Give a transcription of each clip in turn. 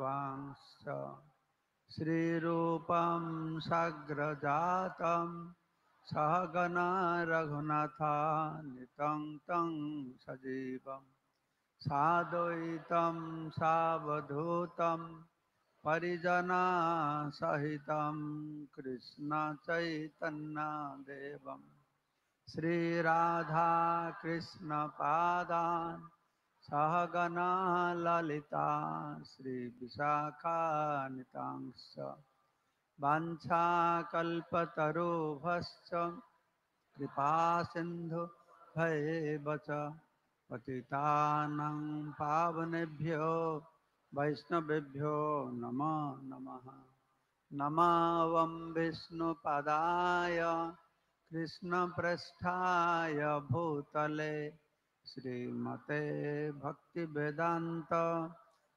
वांश्च श्रीरूपं साग्रजातं सहगना रघुनाथान्वितं तं सजीवं साद्वैतं सावधूतं परिजनसहितं कृष्णचैतन्यदेवं श्रीराधाकृष्णपादान् सहगना ललिता श्रीविशाखान्वितांश्च वाञ्छाकल्पतरुभ्यश्च कृपासिन्धु भैव च पतितानां पावनेभ्यो वैष्णवेभ्यो नमो नमः। नमः विष्णुपदाय कृष्णप्रेष्ठाय भूतले श्रीमते भक्तिवेदान्त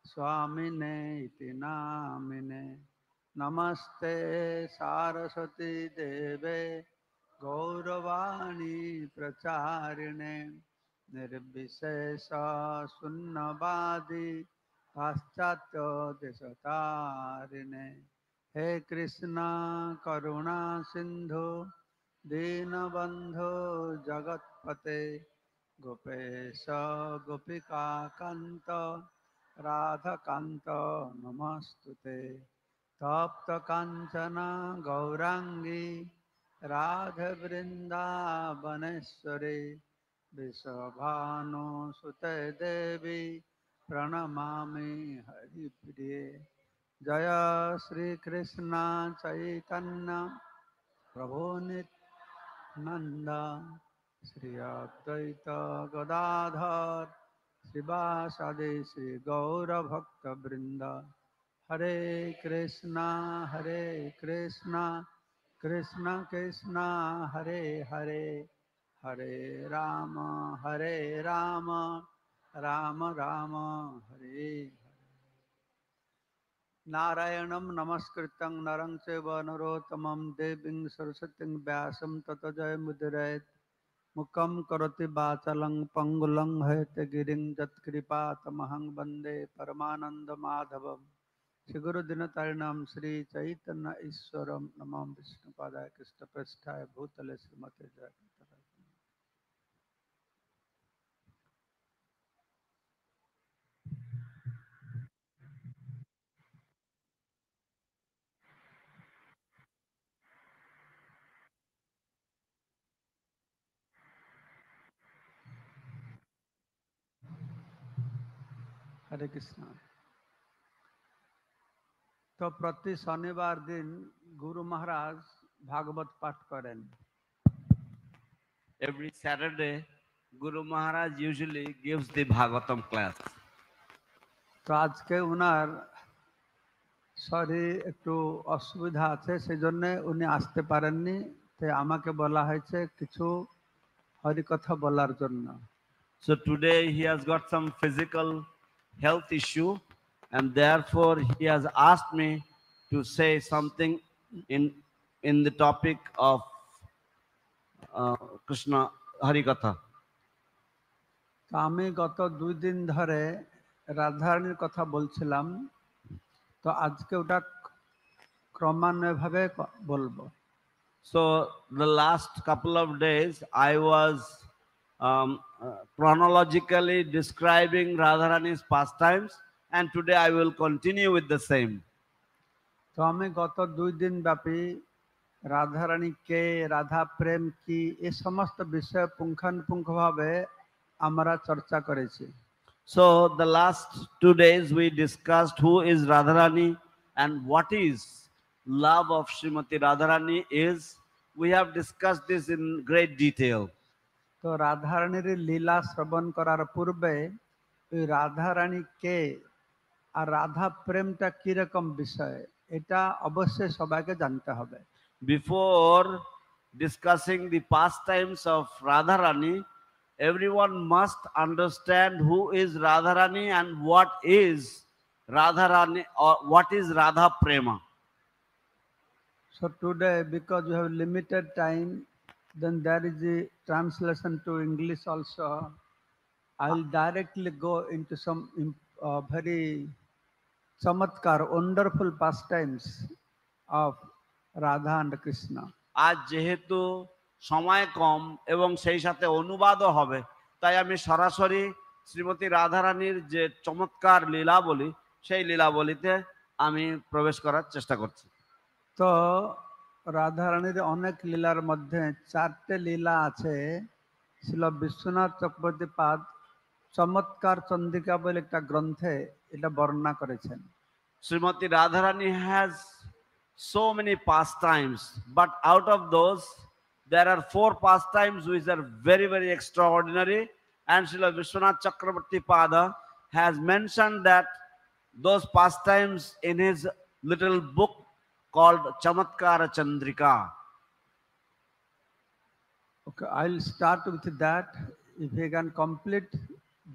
स्वामिने इति नामिने। नमस्ते सारस्वती देवे गौरवाणी प्रचारिणे निर्विशेष शून्यवादी पाश्चात्य देशतारिणे। हे कृष्णा करुणा सिंधु दीनबंधु जगतपते गोपेश गोपिका कांत राधाकांत नमस्तुते। तप्त कांचन गौरांगी राधा वृंदावनेश्वरी विश्वभानुसुते देवी प्रणमामि हरिप्रिये। जय श्री कृष्ण चैतन्य प्रभु नित्यानंद श्री अद्वैत गदाधर श्रीवासादि श्री गौरभक्त वृंद। हरे कृष्णा कृष्णा कृष्णा हरे हरे हरे राम राम राम हरे। नारायणं नमस्कृतं नरं चैव नरोत्तमं देवीं सरस्वतीं व्यासं ततो जयमुदीरयेत्। मुखं करोति वाचालं पंगुलं हयते यत्कृपातमहं वन्दे परमानन्दमाधवम्। श्रीगुरुदिनतारिणां श्रीचैतन्य ईश्वरं नमो विष्णुपादाय कृष्णप्रेष्ठाय भूतले श्रीमते जयकांताय। हरे कृष्ण। तो प्रति शनिवार दिन गुरु महाराज भागवत पाठ करें। Every Saturday, Guru Maharaj usually gives the Bhagavatam class. তো আজকে উনার শরীর একটু অসুবিধা আছে, সেজন্য উনি আসতে পারেননি। তাই আমাকে বলা হয়েছে কিছু হরিকথা বলার জন্য। So today he has got some physical health issue, and therefore he has asked me to say something in the topic of Krishna Harikatha. তো আমি গত 2 দিন ধরে রাধারানীর কথা বলছিলাম, তো আজকে ওটা ক্রমান্বয়ভাবে বলবো। So the last couple of days I was chronologically describing Radharani's pastimes, and today I will continue with the same. তো আমি গত 2 দিন ব্যাপী রাধারানী কে, রাধা প্রেম কি, এই সমস্ত বিষয়ে পুঙ্খানুপুঙ্খভাবে আমরা চর্চা করেছি। So the last 2 days we discussed who is Radharani and what is love of Srimati Radharani is. We have discussed this in great detail. তো রাধারানীর লীলা শ্রবণ করার পূর্বে ওই রাধারানী কে আর রাধা প্রেমটা কিরকম বিষয়, এটা অবশ্যই সবাইকে জানতে হবে। Before discussing the pastimes of Radharani, everyone must understand who is Radharani and what is Radharani or what is Radha Prema. So today, because we have limited time, then there is a translation to English also. I will directly go into some very chamatkar, wonderful pastimes of Radha and Krishna. আজ যেহেতু সময় কম এবং সেই সাথে অনুবাদও হবে, তাই আমি সরাসরি শ্রীমতী রাধারানীর যে চমৎকার লীলাবলী, সেই লীলাবলীতে আমি প্রবেশ করার চেষ্টা করছি। তো রাধারানীর অনেক লীলার মধ্যে 4টে লীলা আছে। শিল বিশ্বনাথ চক্রবর্তী পাদ চমৎকার চন্দ্রিকা বলে একটা গ্রন্থে এটা বর্ণনা করেছেন। Srimati Radharani has so many pastimes, but out of those, there are 4 pastimes which are very, very extraordinary. And Srila Vishwanath Chakravarti Pada has mentioned that those pastimes in his little book called Chamatkara Chandrika. Okay, I'll start with that. If he can complete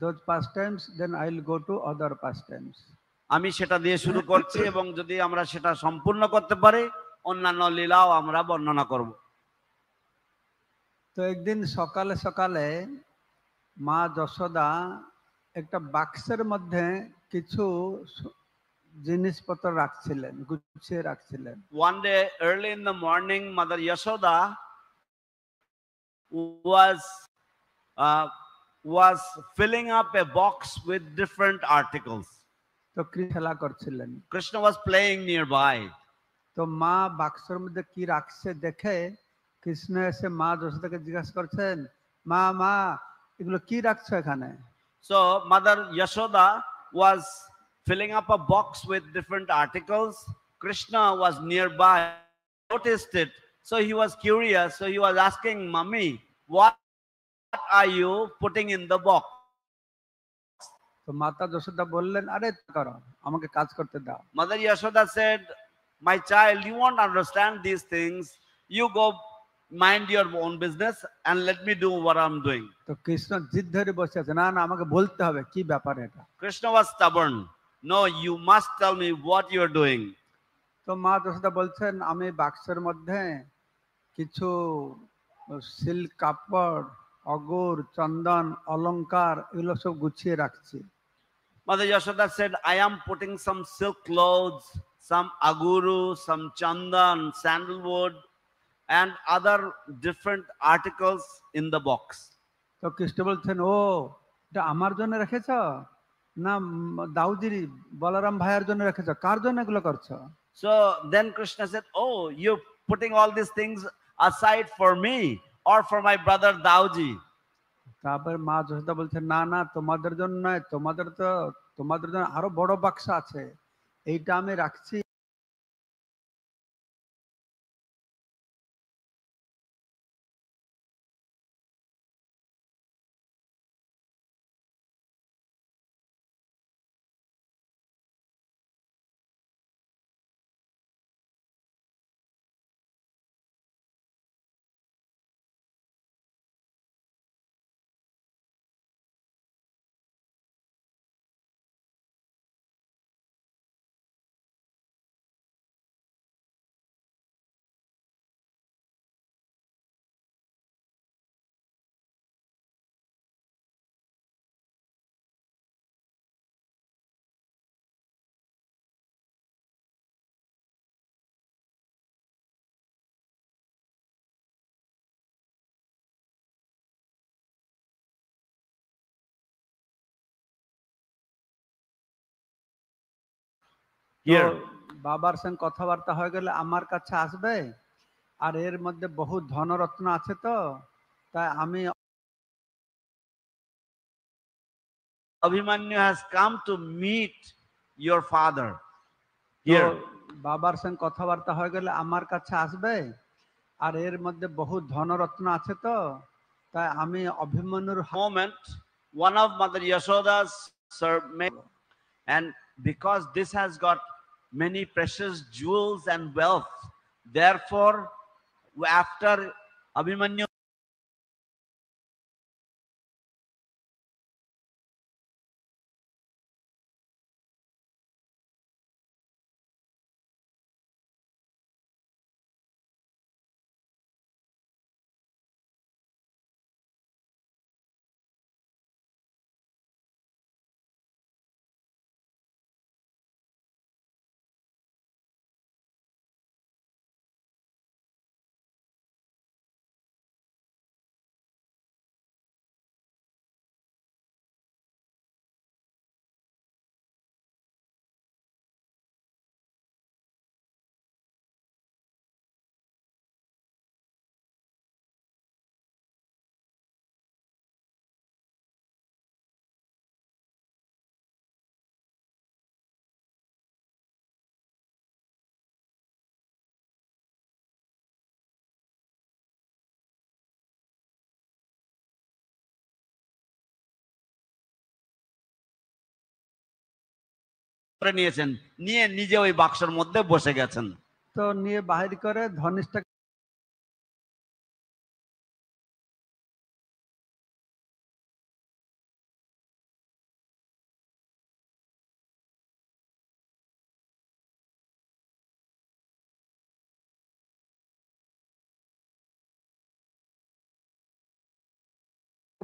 those pastimes, then I'll go to other pastimes. আমি সেটা দিয়ে শুরু করছি এবং যদি আমরা সেটা সম্পূর্ণ করতে পারি, অন্যান্য লীলাও আমরা বর্ণনা করব। তো একদিন সকালে সকালে মা যশোদা একটা বাক্সের মধ্যে কিছু জিনিসপত্র রাখছিলেন, গুছিয়ে রাখছিলেন। One day early in the morning, Mother Yashoda was filling up a box with different articles. তো খেলা করছিলেন। Krishna was playing nearby. তো মা বাক্সের মধ্যে কি রাখছে দেখে কৃষ্ণ এসে মা যশোদাকে জিজ্ঞাসা করছেন, মা মা এগুলো কি রাখছো এখানে? So Mother Yashoda was filling up a box with different articles. Krishna was nearby, noticed it, so he was curious. So he was asking, "Mummy, what are you putting in the box?" তো মাতা যশোদা বললেন, আরে করো, আমাকে কাজ করতে দাও। Mother Yashoda said, "My child, you won't understand these things. You go mind your own business and let me do what I'm doing." তো কৃষ্ণ জিদ ধরে বসে আছে, না না আমাকে বলতে হবে কি ব্যাপার এটা। Krishna was stubborn. No, you must tell me what you're doing. তো মা যশোদা বলছেন, আমি বাক্সের মধ্যে কিছু সিল্ক কাপড়, অগুর, চন্দন, অলংকার এগুলো সব গুছিয়ে রাখছি। Mother Yashoda said, "I am putting some silk clothes, some aguru, some chandan, sandalwood, and other different articles in the box." তো কৃষ্ণ বলছেন, ও এটা আমার জন্য রেখেছ না দাউজির বলরাম ভাইয়ের জন্য রেখেছ, কার জন্য এগুলো করছো? So then Krishna said, "Oh, you're putting all these things aside for me or for my brother Dauji?" তারপর মা যশোদা বলছেন, না না তোমাদের জন্য নয়, তোমাদের জন্য আরো বড় বাক্স আছে, এইটা আমি রাখছি। Here. বাবার সঙ্গে কথাবার্তা হয়ে গেলে আমার কাছে আসবে, আর এর মধ্যে বহু ধনরত্ন আছে, তো তাই আমি Abhimanyu has come to meet your father. তো Here. বাবার সঙ্গে কথাবার্তা হয়ে গেলে আমার কাছে আসবে, আর এর মধ্যে বহু ধনরত্ন আছে, তো তাই আমি অভিমন্যুর Moment, one of Mother Yashoda's servants, and because this has got many precious jewels and wealth, therefore after Abhimanyu একত্রে নিয়েছেন, নিয়ে নিজে ওই বাক্সের মধ্যে বসে গেছেন। তো নিয়ে বাহির করে ধনিষ্ঠা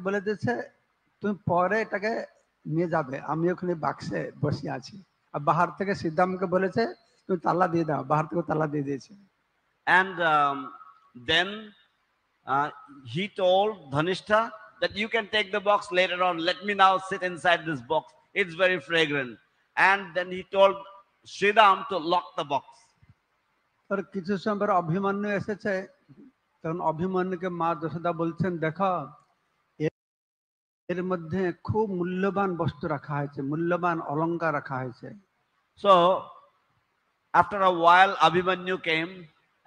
বলে দিয়েছে তুমি পরে এটাকে নিয়ে যাবে, আমি ওখানে বাক্সে বসে আছি। আর বাহার থেকে সিদ্ধা আমাকে বলেছে তুমি তালা দিয়ে দাও, বাহার থেকে তালা দিয়ে দিয়েছে। And then he told Dhanishta that you can take the box later on. Let me now sit inside this box. It's very fragrant. And then he told Sridham to lock the box. তোর কিছু সময় পর অভিমন্যু এসেছে, তখন অভিমন্যুকে মা যশোদা বলছেন দেখো এর মধ্যে খুব মূল্যবান বস্তু রাখা হয়েছে, মূল্যবান অলংকার রাখা হয়েছে। So after a while Abhimanyu came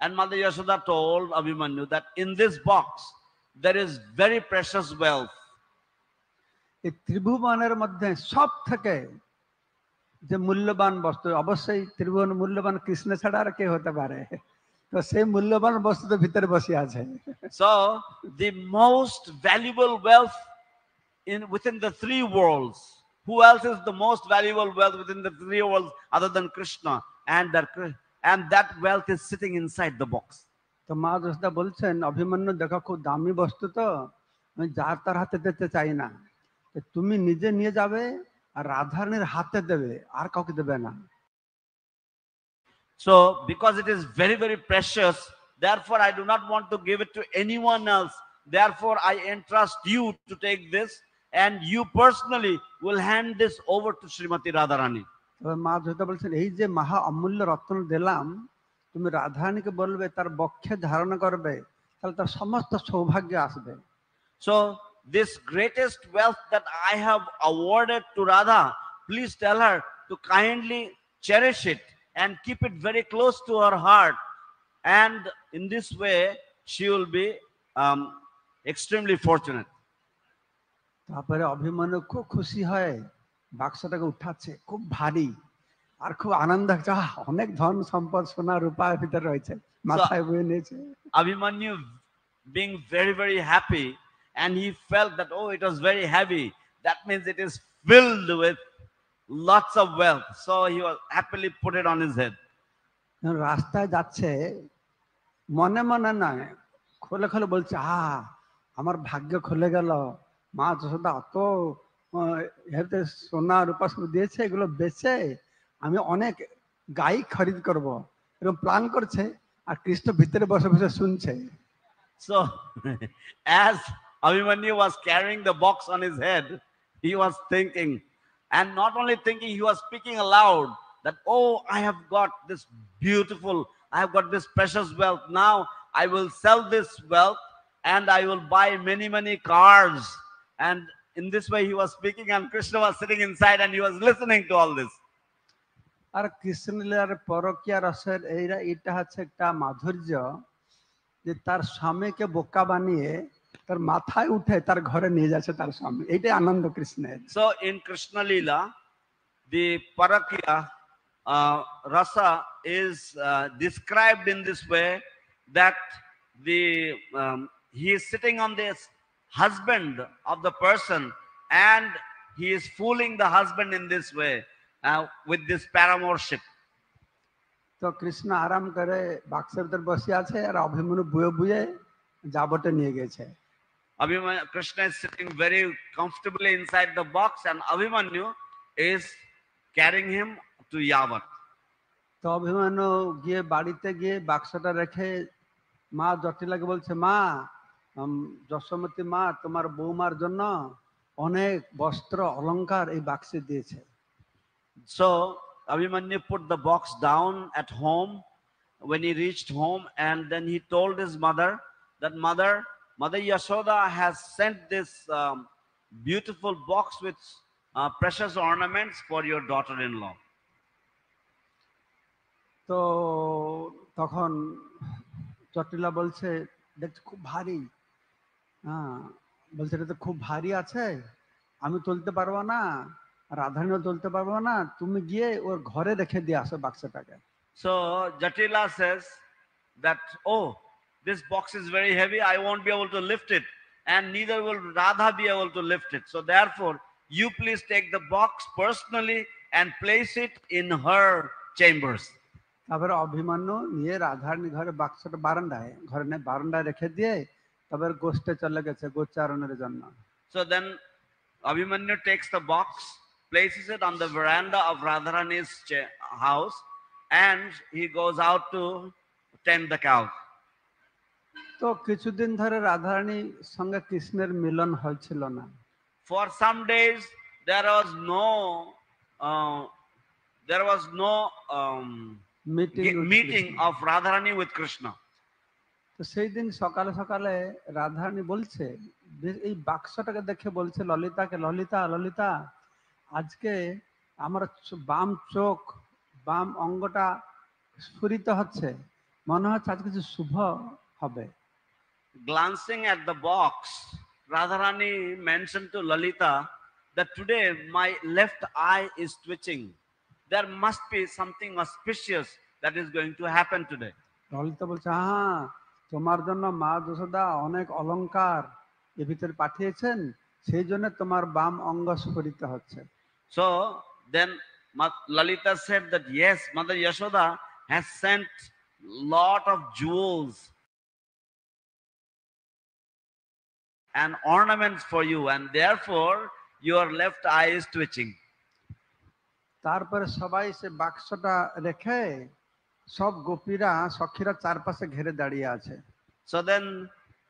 and Mother Yashoda told Abhimanyu that in this box there is very precious wealth. এই ত্রিভুবনের মধ্যে সব থেকে যে মূল্যবান বস্তু, অবশ্যই ত্রিভুবন মূল্যবান কৃষ্ণ ছাড়া আর কে হতে পারে, তো সেই মূল্যবান বস্তু তো ভিতরে বসে আছে। So the most valuable wealth within the three worlds. Who else is the most valuable wealth within the three worlds other than Krishna? And that wealth is sitting inside the box. তো মা যশোদা বলছেন অভিমন্যু দেখো খুব দামি বস্তু, তো আমি যার তার হাতে দিতে চাই না, তুমি নিজে নিয়ে যাবে আর রাধারানীর হাতে দেবে, আর কাউকে দেবে না। So because it is very, very precious, therefore I do not want to give it to anyone else. Therefore I entrust you to take this, and you personally will hand this over to Srimati Radharani. মা যশোদা বলছেন এই যে মহা অমূল্য রত্ন দিলাম, তুমি রাধারানীকে বলবে তার বক্ষে ধারণা করবে, তাহলে তার সমস্ত সৌভাগ্য আসবে। So this greatest wealth that I have awarded to Radha, please tell her to kindly cherish it and keep it very close to her heart, and in this way she will be extremely fortunate. তারপরে অভিমন্যু খুব খুশি হয়, বাক্সটাকে উঠাচ্ছে, খুব ভারী আর খুব আনন্দ হচ্ছে, অনেক ধন সম্পদ সোনা রূপা ভিতরে রয়েছে, মাথায় বয়ে নিয়েছে। Abhimanyu being very, very happy, and he felt that oh, it was very heavy, that means it is filled with lots of wealth, so he was happily put it on his head. রাস্তায় যাচ্ছে, মনে মনে নয়, খোলে খোলে বলছে আমার ভাগ্য খুলে গেল, মা যশোদা অত এতে সোনা রূপা সব দিয়েছে, এগুলো বেচে আমি অনেক গাই খরিদ করব, এরকম প্ল্যান করছে, আর কৃষ্ণ ভিতরে বসে বসে শুনছে। So as Abhimanyu was carrying the box on his head, he was thinking, and not only thinking, he was speaking aloud that oh, I have got this beautiful, I have got this precious wealth, now I will sell this wealth and I will buy many, many cars. And in this way he was speaking, and Krishna was sitting inside and he was listening to all this. আর কৃষ্ণলীলার পরকীয়া রসের এটা হচ্ছে একটা মাধুর্য, যে তার স্বামীকে বোকা বানিয়ে তার মাথায় উঠে তার ঘরে নিয়ে যাচ্ছে তার স্বামী, এইটাই আনন্দ কৃষ্ণের। So in Krishna Leela, the parakya rasa is described in this way, that he is sitting on this husband of the person, and he is fooling the husband in this way with this paramourship. তো কৃষ্ণ আরাম করে বাক্সের ভিতর বসে আছে, আর অভিমন্যু বুয়ে বুয়ে যাবটে নিয়ে গেছে। Krishna is sitting very comfortably inside the box, and Abhimanyu is carrying him to Yavat. তো অভিমন্যু গিয়ে বাড়িতে গিয়ে বাক্সটা রেখে মা জটিলাকে বলছে, মা যশোমতী মা তোমার বৌমার জন্য অনেক বস্ত্র অলংকার এই বাক্সে দিয়েছে। So Abhimanyu put the box down at home when he reached home, and then he told his mother that Mother Yashoda has sent this beautiful box with precious ornaments for your daughter-in-law. তো তখন জটিলা বলছে দেখছি খুব ভারী, বলছে এটা তো খুব ভারী আছে, আমি তুলতে পারবো না, রাধারানীও তুলতে পারবো না, তুমি গিয়ে ওর ঘরে রেখে দিয়ে আসো বাক্সটাকে। So Jatila says that, oh, this box is very heavy, I won't be able to lift it, and neither will Radha be able to lift it. So therefore, you please take the box personally and place it in her chambers. তারপরে অভিমন্যু নিয়ে রাধারানী ঘরে বাক্সটা বারান্দায়, ঘরে নেই বারান্দায় রেখে দিয়ে তারপর গোষ্ঠে চলে গেছে গোচারণের জন্য। So then Abhimanyu takes the box, places it on the veranda of Radharani's house, and he goes out to tend the cow. তো কিছুদিন ধরে রাধারানীর সঙ্গে কৃষ্ণের মিলন হয়েছিল না। For some days there was no meeting of Radharani with Krishna. তো সেই দিন সকালে সকালে রাধারানী বলছে, এই বাক্সটাকে দেখে বলছে ললিতাকে, ললিতা ললিতা, আজকে আমার বাম চোখ বাম অঙ্গটা স্ফুরিত হচ্ছে, মনে হচ্ছে আজ কিছু শুভ হবে। Glancing at the box, Radharani mentioned to Lalita that today my left eye is twitching. There must be something auspicious that is going to happen today. Lalita বলছে, হ্যাঁ, তোমার জন্য মা যশোদা অনেক অলংকার এর ভিতরে পাঠিয়েছেন, সেই জন্য তোমার বাম অঙ্গ স্ফুরিত হচ্ছে। So then Lalita said that yes, Mother Yashoda has sent lot of jewels and ornaments for you, and therefore your left eye is twitching. তারপরে সবাই সে বাক্সটা রেখে সব গোপীরা সখীরা চারপাশে ঘিরে দাঁড়িয়ে আছে। So then,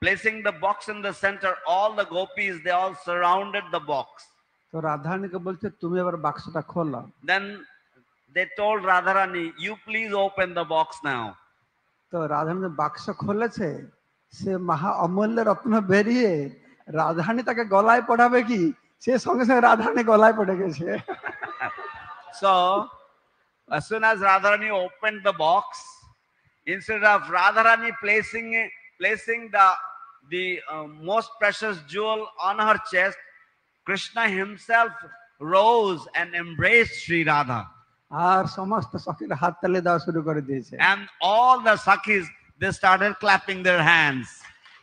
placing the box in the center, all the gopis, they all surrounded the box. তো রাধারানীকে বলছে, তুমি এবার বাক্সটা খোলো। Then they told Radharani, you please open the box now. তো রাধারানী বাক্স খুলেছে, সে মহা অমূল্য রত্ন বেরিয়ে রাধারানী তাকে গলায় পড়াবে কি, সে সঙ্গে সঙ্গে রাধারানী গলায় পড়ে গেছে। So as soon as Radharani opened the box, instead of Radharani placing the most precious jewel on her chest, Krishna himself rose and embraced Sri Radha. আর সমস্ত সখীরা হাত তালি দেওয়া শুরু করে দিয়েছে। And all the Sakhis, they started clapping their hands.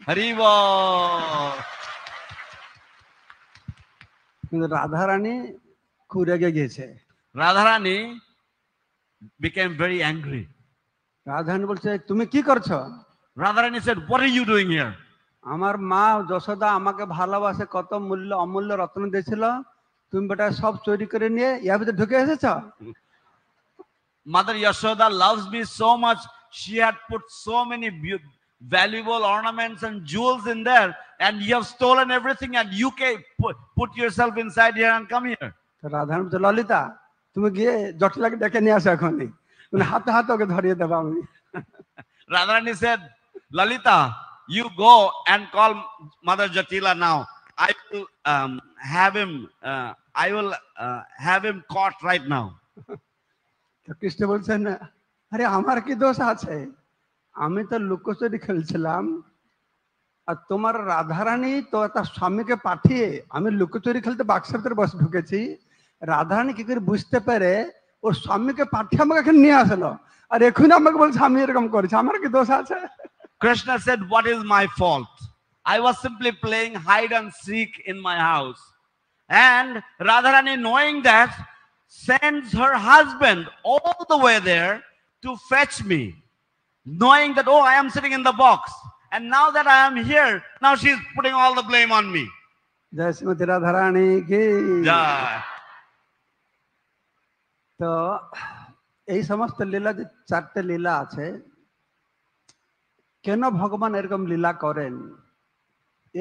Hari Bol. কিন্তু রাধারানী খুব রেগে গেছে। Radharani became very angry. Radharani বলছে, তুমি কি করছো? Radharani said, what are you doing here? আমার মা যশোদা আমাকে ভালোবাসে, কত অমূল্য রত্ন দিয়েছিল, তুমি বেটা সব চুরি করে নিয়ে এর ভিতরে ঢুকে এসেছ। Mother Yashoda loves me so much, she had put so many valuable ornaments and jewels in there, and you have stolen everything, and you can put yourself inside here and come here. Radharani বলছে, ললিতা তুমি গিয়ে জটিলাকে ডেকে নিয়ে আসো এখনই, মানে হাতে হাতে ওকে ধরিয়ে দেবো আমি। Radharani said, Lalita, you go and call Mother Jatila now. I will have him caught right now. Krishna বলছেন, আরে আমার কি দোষ আছে, আমি তো লুকোচুরি খেলছিলাম, আর তোমার রাধারানী তো তার স্বামীকে পাঠিয়ে আমি লুকোচুরি খেলতে বাক্সের ভিতরে বসে ঢুকেছি, রাধারানী কি করে বুঝতে পারে ওর স্বামীকে পাঠিয়ে আমাকে এখানে নিয়ে আসলো, আর এখন আমাকে বলছে আমি এরকম করেছি, আমার কি দোষ আছে? Krishna said, what is my fault? I was simply playing hide and seek in my house. And Radharani, knowing that, sends her husband all the way there to fetch me, knowing that, oh, I am sitting in the box. And now that I am here, now she's putting all the blame on me. জয় শ্রীমতী রাধারানী কি Jai. তো এই সমস্ত লীলা, যে চারটে লীলা আছে, কেন ভগবান এরকম লীলা করেন,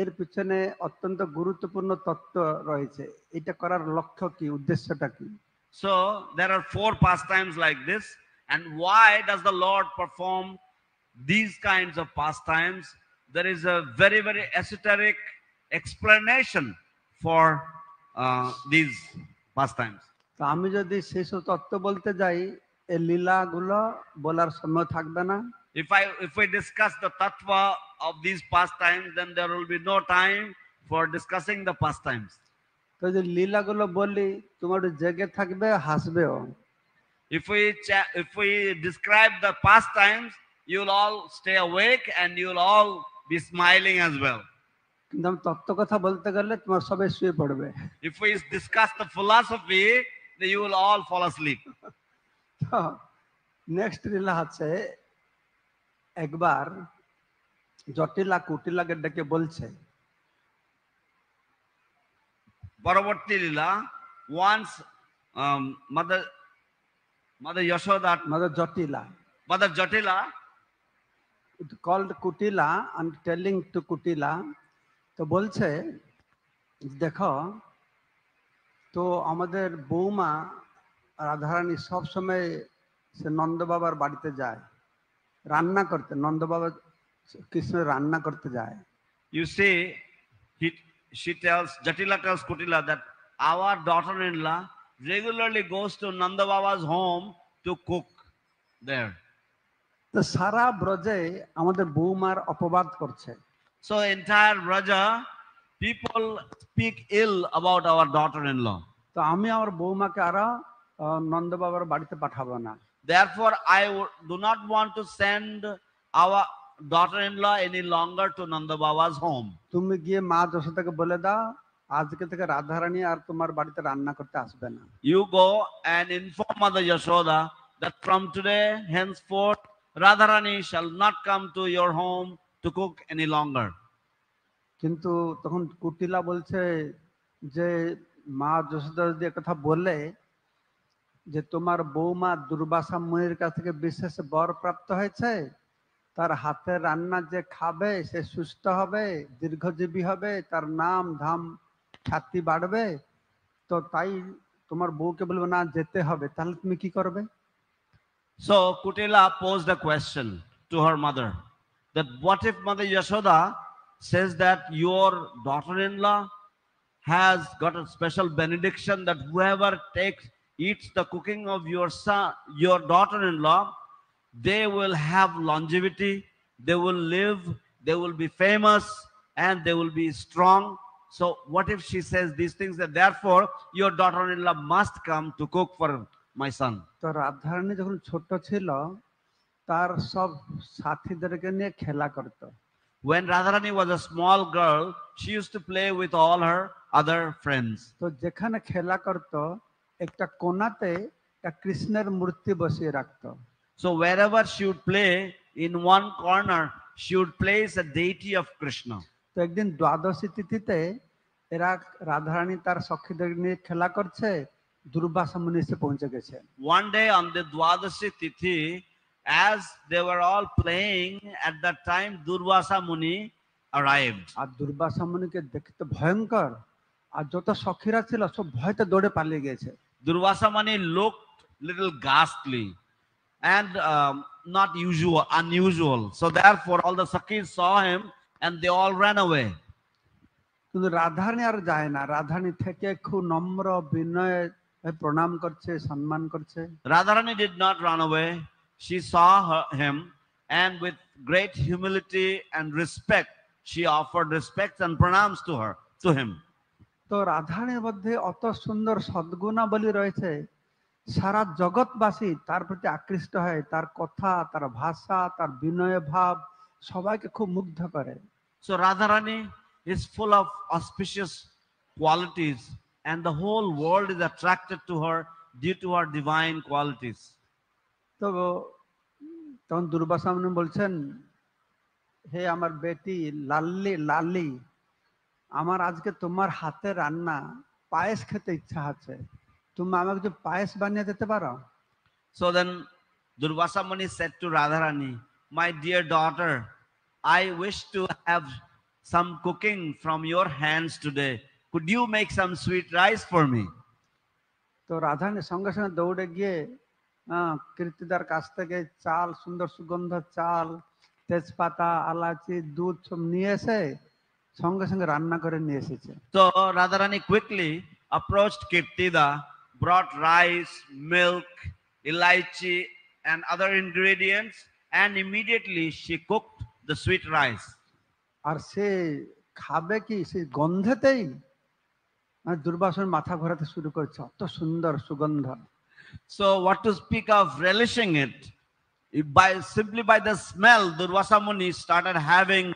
এর পিছনে অত্যন্ত গুরুত্বপূর্ণ তত্ত্ব রয়েছে। এটা করার লক্ষ্য কি, উদ্দেশ্যটা কি? So there are 4 pastimes like this. And why does the Lord perform these kinds of pastimes? There is a very, very esoteric explanation for these pastimes. তো আমি যদি সেসব তত্ত্ব বলতে যাই, এই লীলাগুলো বলার সময় থাকবে না। If we discuss the tattva of these pastimes, then there will be no time for discussing the pastimes. তো যে লীলাগুলো বললি তোমার একটু জেগে থাকবে, হাসবেও। If we describe the pastimes, you'll all stay awake and you'll all be smiling as well. কিন্তু আমি তত্ত্ব কথা বলতে গেলে তোমার সবাই শুয়ে পড়বে। If we discuss the philosophy, then you will all fall asleep. তো নেক্সট লীলা আছে, একবার জটিলা কুটিলাকে ডেকে বলছে, Paravarti Lila, once Mother Yashoda, mother Jatila Mother Jatila, called Kutila and telling to Kutila, তো বলছে দেখো, তো আমাদের বৌমা রাধারানী সব সময় সে নন্দ বাবার বাড়িতে যায় রান্না করতে, নন্দ বাবা কৃষ্ণ রান্না করতে যায়। you see, Jatila tells Kutila that our daughter-in-law regularly goes to Nanda Baba's home to cook there. তো সারা ব্রজে আমাদের বৌমার অপবাদ করছে। So entire Braja, people speak ill about our daughter-in-law. তো আমি আমার বৌমাকে আর নন্দ বাবার বাড়িতে পাঠাবো না। Therefore, I do not want to send our daughter-in-law any longer to Nanda Baba's home. তুমি গিয়ে মা যশোদাকে বলে দাও আজকে থেকে রাধারানী আর তোমার বাড়িতে রান্না করতে আসবে না। You go and inform Mother Yashoda that from today henceforth Radharani shall not come to your home to cook any longer. কিন্তু তখন কুটিলা বলছে যে মা যশোদা যদি কথা বলে যে তোমার বৌমা দুর্বাসা মুনির কাছ থেকে বিশেষ বর প্রাপ্ত হয়েছে, তার হাতের রান্না যে খাবে সে সুস্থ হবে, দীর্ঘজীবী হবে, তার নাম ধাম খ্যাতি বাড়বে, তো তাই তোমার বউকে বলবে না যেতে হবে, তাহলে তুমি কি করবে? So Kutila posed a question to her mother that what if Mother Yashoda says that your daughter-in-law has got a special benediction that whoever eats the cooking of your son, your daughter-in-law, they will have longevity, they will live, they will be famous, and they will be strong. So what if she says these things, that therefore your daughter-in-law must come to cook for my son? তো রাধারানী যখন ছোট ছিল তার সব সাথীদেরকে নিয়ে খেলা করত। When Radharani was a small girl, she used to play with all her other friends. তো যেখানে খেলা করত একটা কোণাতে একটা কৃষ্ণের মূর্তি বসিয়ে রাখতো। So wherever she would play, in one corner she would place a deity of Krishna. তো একদিন দ্বাদশী তিথিতে এরা রাধারানী তার সখীদের নিয়ে খেলা করছে, দুর্বাসা মুনি এসে পৌঁছে গেছে। One day on the Dwadashi Tithi, as they were all playing, at that time Durvasa Muni arrived. আর দুর্বাসা মুনিকে দেখতে ভয়ঙ্কর, আর যত সখীরা ছিল সব ভয়তে দৌড়ে পালিয়ে গেছে। Durvasa Muni looked little ghastly and not unusual. So therefore all the Sakhis saw him and they all ran away. কিন্তু রাধারানী আর যায় না, রাধারানী থেকে খুব নম্র বিনয়ে প্রণাম করছে, সম্মান করছে। Radharani did not run away. She saw him, and with great humility and respect, she offered respect and pranams to him. তো রাধারানীর মধ্যে অত সুন্দর সদ্গুণাবলী রয়েছে, সারা জগৎবাসী তার প্রতি আকৃষ্ট হয়, তার কথা, তার ভাষা, তার বিনয় ভাব সবাইকে খুব মুগ্ধ করে। So Radharani is full of auspicious qualities, and the whole world is attracted to her due to her divine qualities. তো তখন দুর্বাসা মুনি বলছেন, হে আমার বেটি লাল্লি লালি, আমার আজকে তোমার হাতে রান্না পায়েস খেতে ইচ্ছা আছে, তুমি আমাকে যে পায়েস বানিয়ে দিতে পারো? So then Durvasa Muni said to Radharani, my dear daughter, I wish to have some cooking from your hands today. Could you make some sweet rice for me? তো রাধারানী সঙ্গে সঙ্গে দৌড়ে গিয়ে কীর্তিদার কাছ থেকে চাল, সুন্দর সুগন্ধ চাল, তেজপাতা, এলাচি, দুধ সব নিয়ে এসে সঙ্গে সঙ্গে রান্না করে নিয়ে এসেছে। So Radharani quickly approached Kirtida, brought rice, milk, elaichi and other ingredients, and immediately she cooked the sweet rice. আর সে খাবে কি সেই গন্ধেতেই মানে দুর্বাসন মাথা ঘোরাতে শুরু করছে, অত সুন্দর সুগন্ধ। So what to speak of relishing it? Simply by the smell, Durvasa Muni started having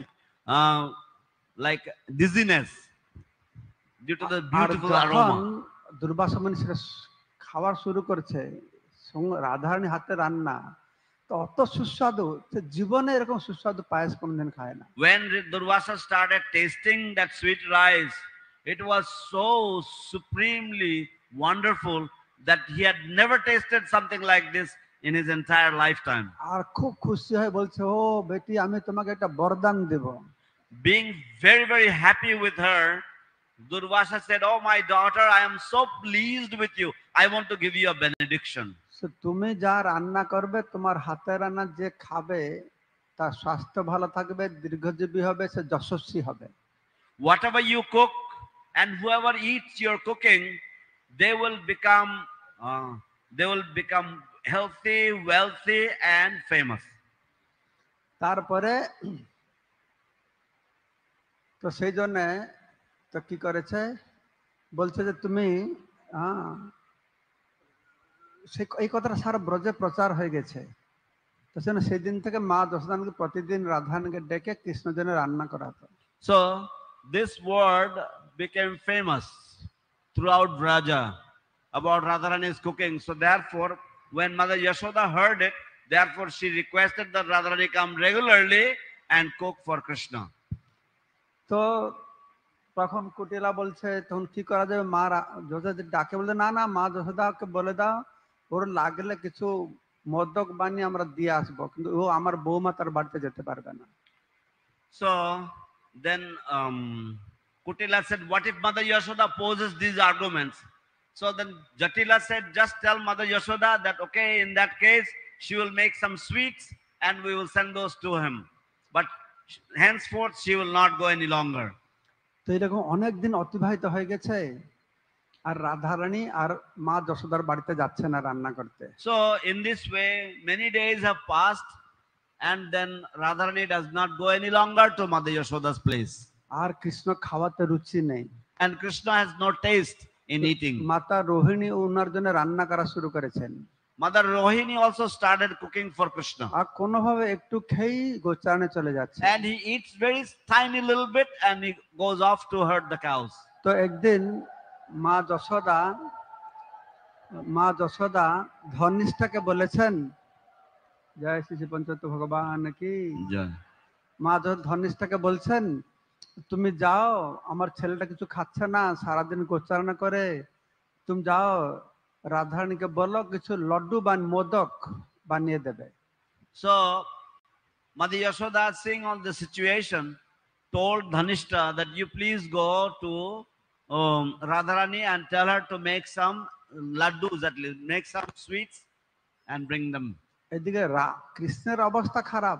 like dizziness due to the R beautiful যখন aroma. দুর্বাসন মুনি সেটা খাওয়া শুরু করছে, রাধারানী হাতে রান্না, তো অত সুস্বাদু, সে জীবনে এরকম সুস্বাদু পায়েস কোনদিন খায় না। When Durvasa started tasting that sweet rice, it was so supremely wonderful that he had never tasted something like this in his entire lifetime. আর খুব খুশি হয়ে বলছে, ও বেটি আমি তোমাকে একটা বরদান দেব। Being very, very happy with her, Durvasa said, "Oh, my daughter, I am so pleased with you. I want to give you a benediction. তুমি যা রান্না করবে, তোমার হাতে রান্না যে খাবে তার স্বাস্থ্য ভালো থাকবে, দীর্ঘজীবী হবে, সে যশস্বী হবে। Whatever you cook and whoever eats your cooking, they will become healthy, wealthy, and famous." তারপরে তো সেই জন্য তো কি করেছে, বলছে যে তুমি এই কথাটা সারা ব্রজে প্রচার হয়ে গেছে। তো সেই দিন থেকে মা যশোদাকে প্রতিদিন রাধারানীকে ডেকে কৃষ্ণ জন্য রান্না করাতো। So this word became famous throughout Braja about Radharani's cooking. So therefore, when Mother Yashoda heard it, therefore she requested that Radharani come regularly and cook for Krishna. তো তখন কুটিলা বলছে, তখন কি করা যাবে, মা যশোদা ডাকে বলতে, না না মা যশোদাকে বলে দাও, ওর লাগলে কিছু মোদক বানিয়ে আমরা দিয়ে আসবো, কিন্তু ও আমার বৌমা তার বাড়িতে যেতে পারবে না। So then Kutila said, what if Mother Yashoda poses these arguments? So then Jatila said, just tell Mother Yashoda that, okay, in that case, she will make some sweets and we will send those to him. But henceforth, she will not go any longer. তো এরকম অনেকদিন অতিবাহিত হয়ে গেছে, আর রাধারানী আর মা যশোদার বাড়িতে যাচ্ছে না রান্না করতে। So in this way, many days have passed, and then Radharani does not go any longer to Mother Yashoda's place. আর কৃষ্ণ খাওয়াতে রুচি নেই, and Krishna has no taste in eating. মাতা রোহিণী ওনার জন্য রান্না করা শুরু করেছেন। Mother Rohini also started cooking for Krishna. আর কোনোভাবে একটু খেয়েই গোচারণে চলে যাচ্ছে। And he eats very tiny little bit and he goes off to herd the cows. তো একদিন মা যশোদা ধনিষ্ঠাকে বলেছেন, জয় শ্রী পঞ্চতত্ত্ব ভগবান কি। মা ধনিষ্ঠাকে বলছেন, তুমি যাও, আমার ছেলেটা কিছু খাচ্ছে না, সারাদিন গোচারণা করে, তুমি যাও রাধারানীকে বলো কিছু লড্ডু বা মোদক বানিয়ে দেবে। So Mother Yashoda, seeing on the situation, told Dhanishta that you please go to Radharani and tell her to make some laddus, at least make some sweets and bring them. এদিকে কৃষ্ণের অবস্থা খারাপ,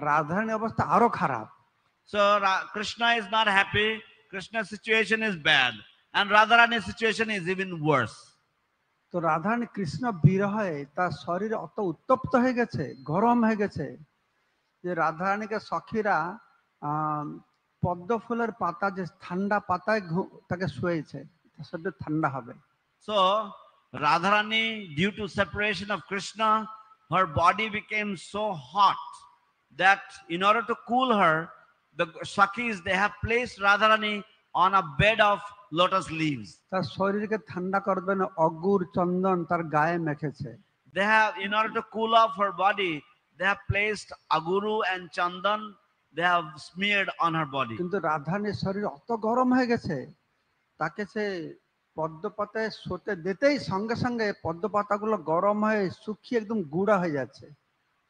রাধারানীর অবস্থা আরো খারাপ। So Krishna is not happy, Krishna's situation is bad, and Radharani's situation is even worse. তো রাধারানী কৃষ্ণ বিরহে তার শরীর অত উত্তপ্ত হয়ে গেছে, গরম হয়ে গেছে, যে রাধারানীকে সখীরা পদ্ম ফুলের পাতা, যে ঠান্ডা পাতায় তাকে শুয়েছে, তার শরীর ঠান্ডা হবে। So Radharani, due to separation of Krishna, her body became so hot that in order to cool her, the Sakhis, they have placed Radharani on a bed of lotus leaves. তার শরীরকে ঠান্ডা করবে না, অগুর চন্দন তার গায়ে মেখেছে। They have, in order to cool off her body, they have placed aguru and chandan, they have smeared on her body. কিন্তু রাধারানীর শরীর অত গরম হয়ে গেছে, তাকে সে পদ্মপাতায় শুতে দিতেই সঙ্গে সঙ্গে পদ্মপাতাগুলো গরম হয়ে শুকিয়ে একদম গুঁড়া হয়ে যাচ্ছে।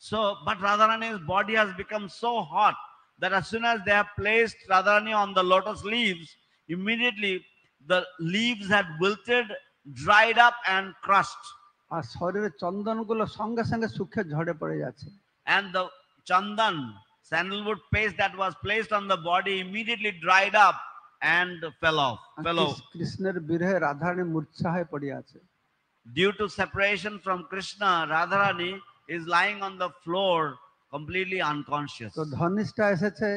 So, but Radharani's body has become so hot that as soon as they have placed Radharani on the lotus leaves, immediately the leaves had wilted, dried up and crushed. আর শরীরের চন্দনগুলো সঙ্গে সঙ্গে শুকিয়ে ঝরে পড়ে যাচ্ছে। And the chandan, sandalwood paste that was placed on the body immediately dried up and fell off. কৃষ্ণের বিরহে রাধারানী মূর্ছা হয়ে পড়ে আছে। Due to separation from Krishna, Radharani is lying on the floor completely unconscious. তো ধনিষ্ঠা এসেছে,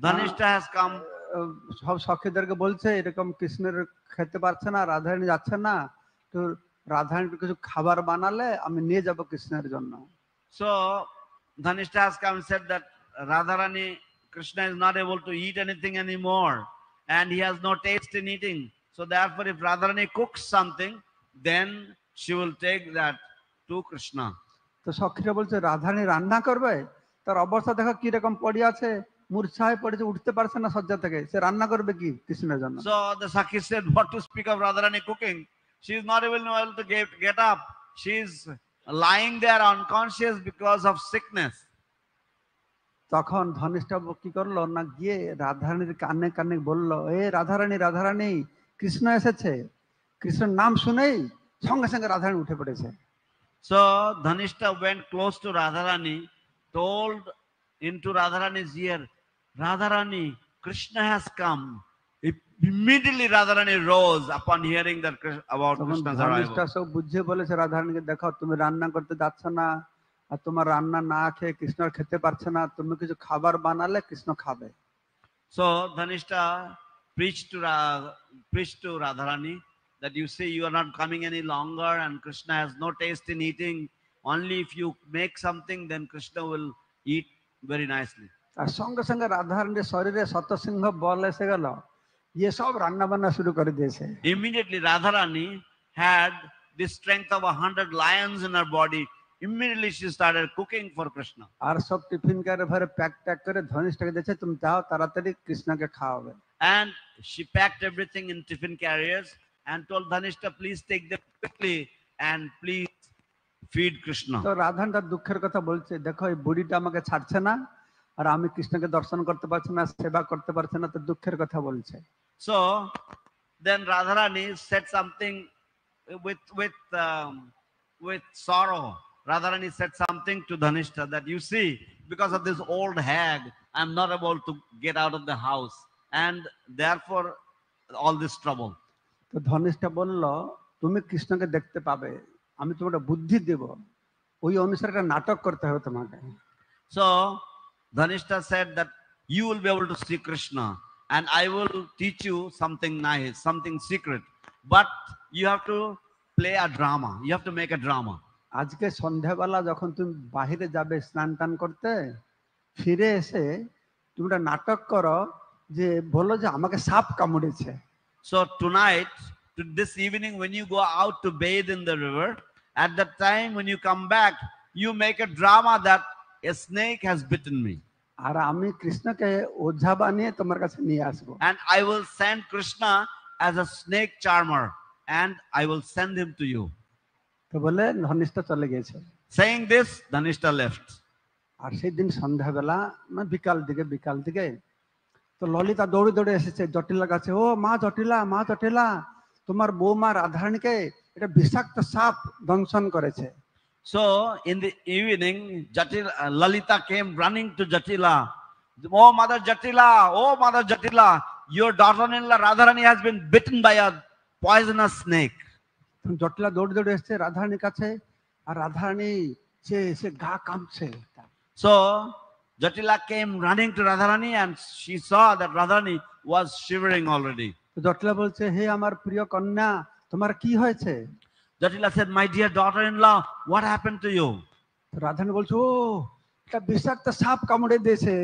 Dhanishta has come. সব সখীদেরকে বলছে এরকম কৃষ্ণের খেতে পারছে না, রাধারানী যাচ্ছে না, তো রাধারানীর কিছু খাবার বানালে আমি নিয়ে যাব কৃষ্ণের জন্য। So Dhanishta has come and said that Radharani, Krishna is not able to eat anything anymore and he has no taste in eating. So therefore if Radharani cooks something, then she will take that to Krishna. তো সখীরা বলছে রাধারানী রান্না করবে, তার অবস্থা দেখো কিরকম পড়ে আছে, মূর্ছায় পড়েছে, উঠতে পারছে না শয্যা থেকে, সে রান্না করবে কি কৃষ্ণের জন্য? So the Sakhi said, what to speak of Radharani cooking? She is not even able to get up. She is lying there unconscious because of sickness. তখন ধনিষ্ঠা কি করলো না, গিয়ে রাধারানীর কানে কানে বলল, এ রাধারানী রাধারানী, কৃষ্ণ এসেছে। কৃষ্ণের নাম শুনেই সঙ্গে সঙ্গে রাধারানী উঠে পড়েছে। So Dhanishta went close to Radharani, told into Radharani's ear, Radharani, Krishna has come. Immediately Radharani rose upon hearing that about তখন Krishna's ধনিষ্ঠা arrival. সব বুঝিয়ে বলেছে রাধারানীকে, দেখো তুমি রান্না করতে যাচ্ছ না, আর তোমার রান্না না খেয়ে কৃষ্ণ খেতে পারছে না, তুমি কিছু খাবার বানালে কৃষ্ণ খাবে। So Dhanishta preached to Radharani that you see you are not coming any longer and Krishna has no taste in eating. Only if you make something, then Krishna will eat very nicely. আর সঙ্গে সঙ্গে রাধারানীর শরীরে শতসিংহ বল এসে গেল, ইয়ে সব রান্না বান্না শুরু করে দিয়েছে। Immediately Radharani had the strength of 100 lions in her body. Immediately she started cooking for Krishna. আর সব টিফিন কারে ভরে প্যাক ট্যাক করে ধনিষ্ঠাকে দিয়েছে, তুমি যাও তাড়াতাড়ি কৃষ্ণকে খাওয়াবে। And she packed everything in tiffin carriers and told Dhanishta, please take them quickly and please feed Krishna. তো রাধারানী তার দুঃখের কথা বলছে, দেখো এই বুড়িটা আমাকে ছাড়ছে না, আর আমি কৃষ্ণকে দর্শন করতে পারছি না, সেবা করতে পারছি না, তো দুঃখের কথা বলছে। So then Radharani said something with sorrow. Radharani said something to Dhanishta that you see, because of this old hag, I am not able to get out of the house, and therefore all this trouble. তো ধনিষ্ঠা বলল, তুমি কৃষ্ণকে দেখতে পাবে, আমি তোমাকে বুদ্ধি দেব, ওই অনুসারে একটা নাটক করতে হবে তোমাকে। So Dhanishta said that you will be able to see Krishna and I will teach you something nice, something secret, but you have to play a drama, you have to make a drama. আজকে সন্ধ্যাবেলা যখন তুমি বাহিরে যাবে স্নান টান করতে, ফিরে এসে তুমি একটা নাটক করো, যে বলো যে আমাকে সাপ কামড়েছে। So tonight, this evening, when you go out to bathe in the river, at that time when you come back, you make a drama that a snake has bitten me. আর আমি কৃষ্ণকে ওঝা বানিয়ে তোমার কাছে নিয়ে আসবো। And I will send Krishna as a snake charmer and I will send him to you. তো বলে ধনিষ্ঠা চলে গেছে। Saying this, Dhanishta left. আর সেই দিন সন্ধ্যাবেলা মানে বিকাল দিকে তো ললিতা দৌড়ে দৌড়ে এসেছে জটিলার কাছে, ও মা জটিলা, মা জটিলা, তোমার বৌমা রাধারানীকে এটা বিষাক্ত সাপ দংশন করেছে। So in the evening, Lalita came running to Jatila. Oh Mother Jatila, your daughter-in-law Radharani has been bitten by a poisonous snake. জটিলা দৌড়ে দৌড়ে এসেছে রাধারানীর কাছে, আর রাধারানী সে গা কাঁপছে। So Jatila came running to Radharani and she saw that Radharani was shivering already. জটিলা বলছে, হে আমার প্রিয় কন্যা, তোমার কি হয়েছে? Jatila said, my dear daughter-in-law, what happened to you? Radharani বলছে, ও একটা বিষাক্ত সাপ কামড়ে দিয়েছে।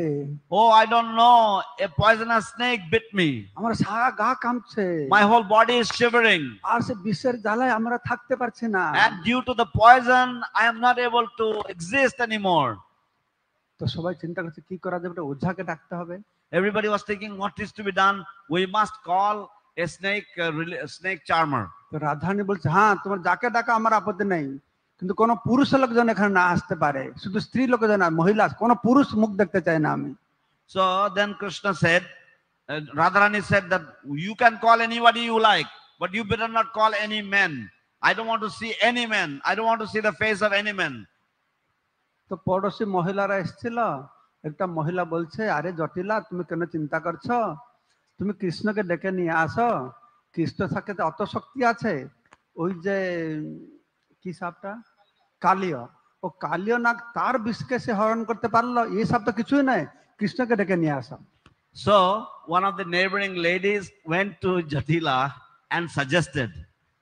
Oh, I don't know, a poisonous snake bit me. আমার সারা গা কাঁপছে, My whole body is shivering. আর সে বিষের জ্বালায় আমরা থাকতে পারছি না। And due to the poison, I am not able to exist anymore. তো সবাই চিন্তা করছে কি করা যাবে, ওঝাকে ডাকতে হবে। Everybody was thinking what is to be done. We must call a snake charmer. তো রাধারানী বলছে, হ্যাঁ তোমার যাকে ডাকা আমার আপত্তি নেই, কিন্তু কোন পুরুষ লোক যেন এখানে না আসতে পারে, শুধু স্ত্রী লোক যেন, মহিলা, কোন পুরুষ মুখ দেখতে চায় না আমি। So then Krishna said, Radharani said that you can call anybody you like, but you better not call any men. I don't want to see any men. I don't want to see the face of any man. তো পড়োশী মহিলারা এসেছিল, একটা মহিলা বলছে, আরে জটিলা তুমি কেন চিন্তা করছো, তুমি কৃষ্ণকে ডেকে নিয়ে আসো, কৃষ্ণ সাথে অত শক্তি আছে, ওই যে কি সাপটা কালিয়, ও কালিয় নাগ তার বিষকে সে হরণ করতে পারলো, এই সাপ তো কিছুই নয়, কৃষ্ণকে ডেকে নিয়ে আসো। So one of the neighboring ladies went to Jatila and suggested,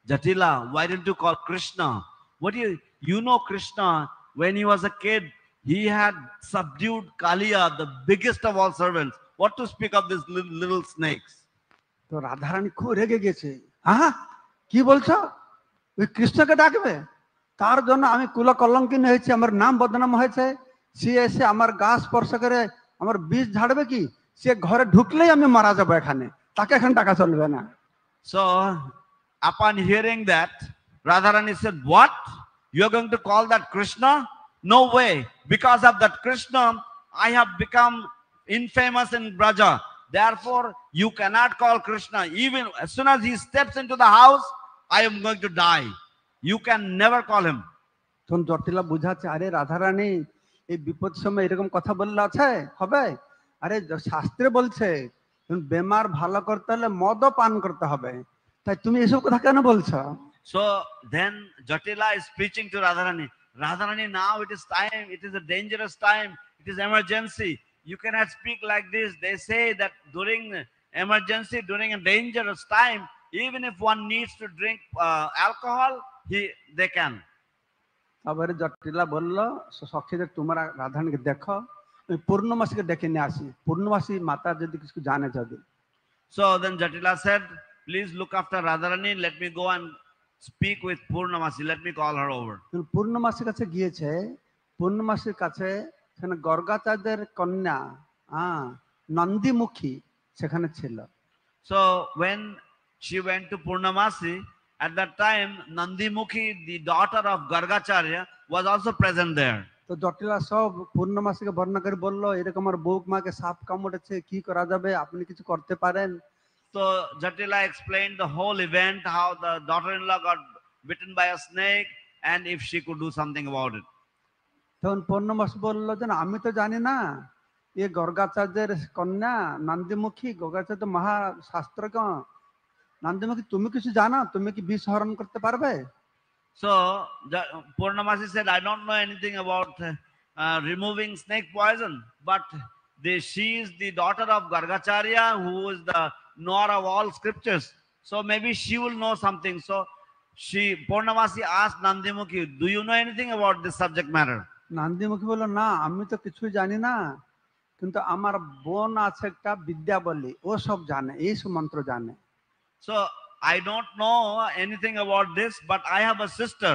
Jatila, why didn't you call Krishna? What do you know Krishna, when he was a kid, he had subdued Kaliya, the biggest of all servants. What to speak of these little snakes? তো রাধারানী খুব রেগে গেছে। হ্যাঁ, কি বলছো? ওই কৃষ্ণকে ডাকবে? তার জন্য আমি কুল কলঙ্কিনী হয়েছি, আমার নাম বদনাম হয়েছে। সে এসে আমার গা স্পর্শ করে আমার বিষ ঝাড়বে কি? সে ঘরে ঢুকলেই আমি মারা যাবো এখানে, তাকে এখানে ডাকা চলবে না। So upon hearing that, Radharani said, what? You are going to call that Krishna? No way. Because of that Krishna, I have become infamous in Braja. Therefore, you cannot call Krishna. Even as soon as he steps into the house, I am going to die. You can never call him. তখন জটিলা বুঝাচ্ছে, আরে রাধারানী, এই বিপদ সময় এরকম কথা বললে আছে হবে? আরে শাস্ত্রে বলছে বেমার ভালো করতে হলে মদও পান করতে হবে, তাই তুমি এসব কথা কেন বলছো? So then Jatila is preaching to Radharani. Radharani, now it is time. It is a dangerous time. It is emergency. You cannot speak like this. They say that during emergency, during a dangerous time, even if one needs to drink alcohol, they can. তারপরে জটিলা বললো, সখীদের তোমরা রাধারানীকে দেখো, পূর্ণমাসীকে ডেকে নিয়ে আসি, পূর্ণমাসী মাতা যদি কিছু জানে যদি। So then Jatila said, please look after Radharani. Let me go and speak with Purnamasi. Let me call her over. পূর্ণমাসীর কাছে গিয়েছে। পূর্ণমাসীর কাছে সেখানে গর্গাচার্যের কন্যা নন্দীমুখী সেখানে ছিল। So when she went to Purnamasi, at that time Nandimukhi, the daughter of Gargacharya, was also present there. তো জটিলা সব পূর্ণমাসীকে বর্ণনা করে বললো, এরকম আমার বউ মাকে সাপ কামড়েছে, কি করা যাবে, আপনি কিছু করতে পারেন? So Jatila explained the whole event, how the daughter-in-law got bitten by a snake, and if she could do something about it. তখন পূর্ণমাসী বললো যে আমি তো জানি না, এ গর্গাচার্যের কন্যা নন্দীমুখী, গর্গাচার্য মহা শাস্ত্রজ্ঞ, নন্দীমুখী তুমি কিছু জানো, তুমি কি বিষ হরণ করতে পারবে? So Purnamasi said, I don't know anything about removing snake poison, but she is the daughter of Gargacharya, who is the knower of all scriptures. So maybe she will know something. So Purnamasi asked Nandimukhi, do you know anything about this subject matter? নন্দীমুখী বললো, না আমি তো কিছুই জানি না, কিন্তু আমার বোন আছে একটা বিদ্যাবলী, ও সব জানে, এই সব মন্ত্র জানে। So I don't know anything about this, but I have a sister.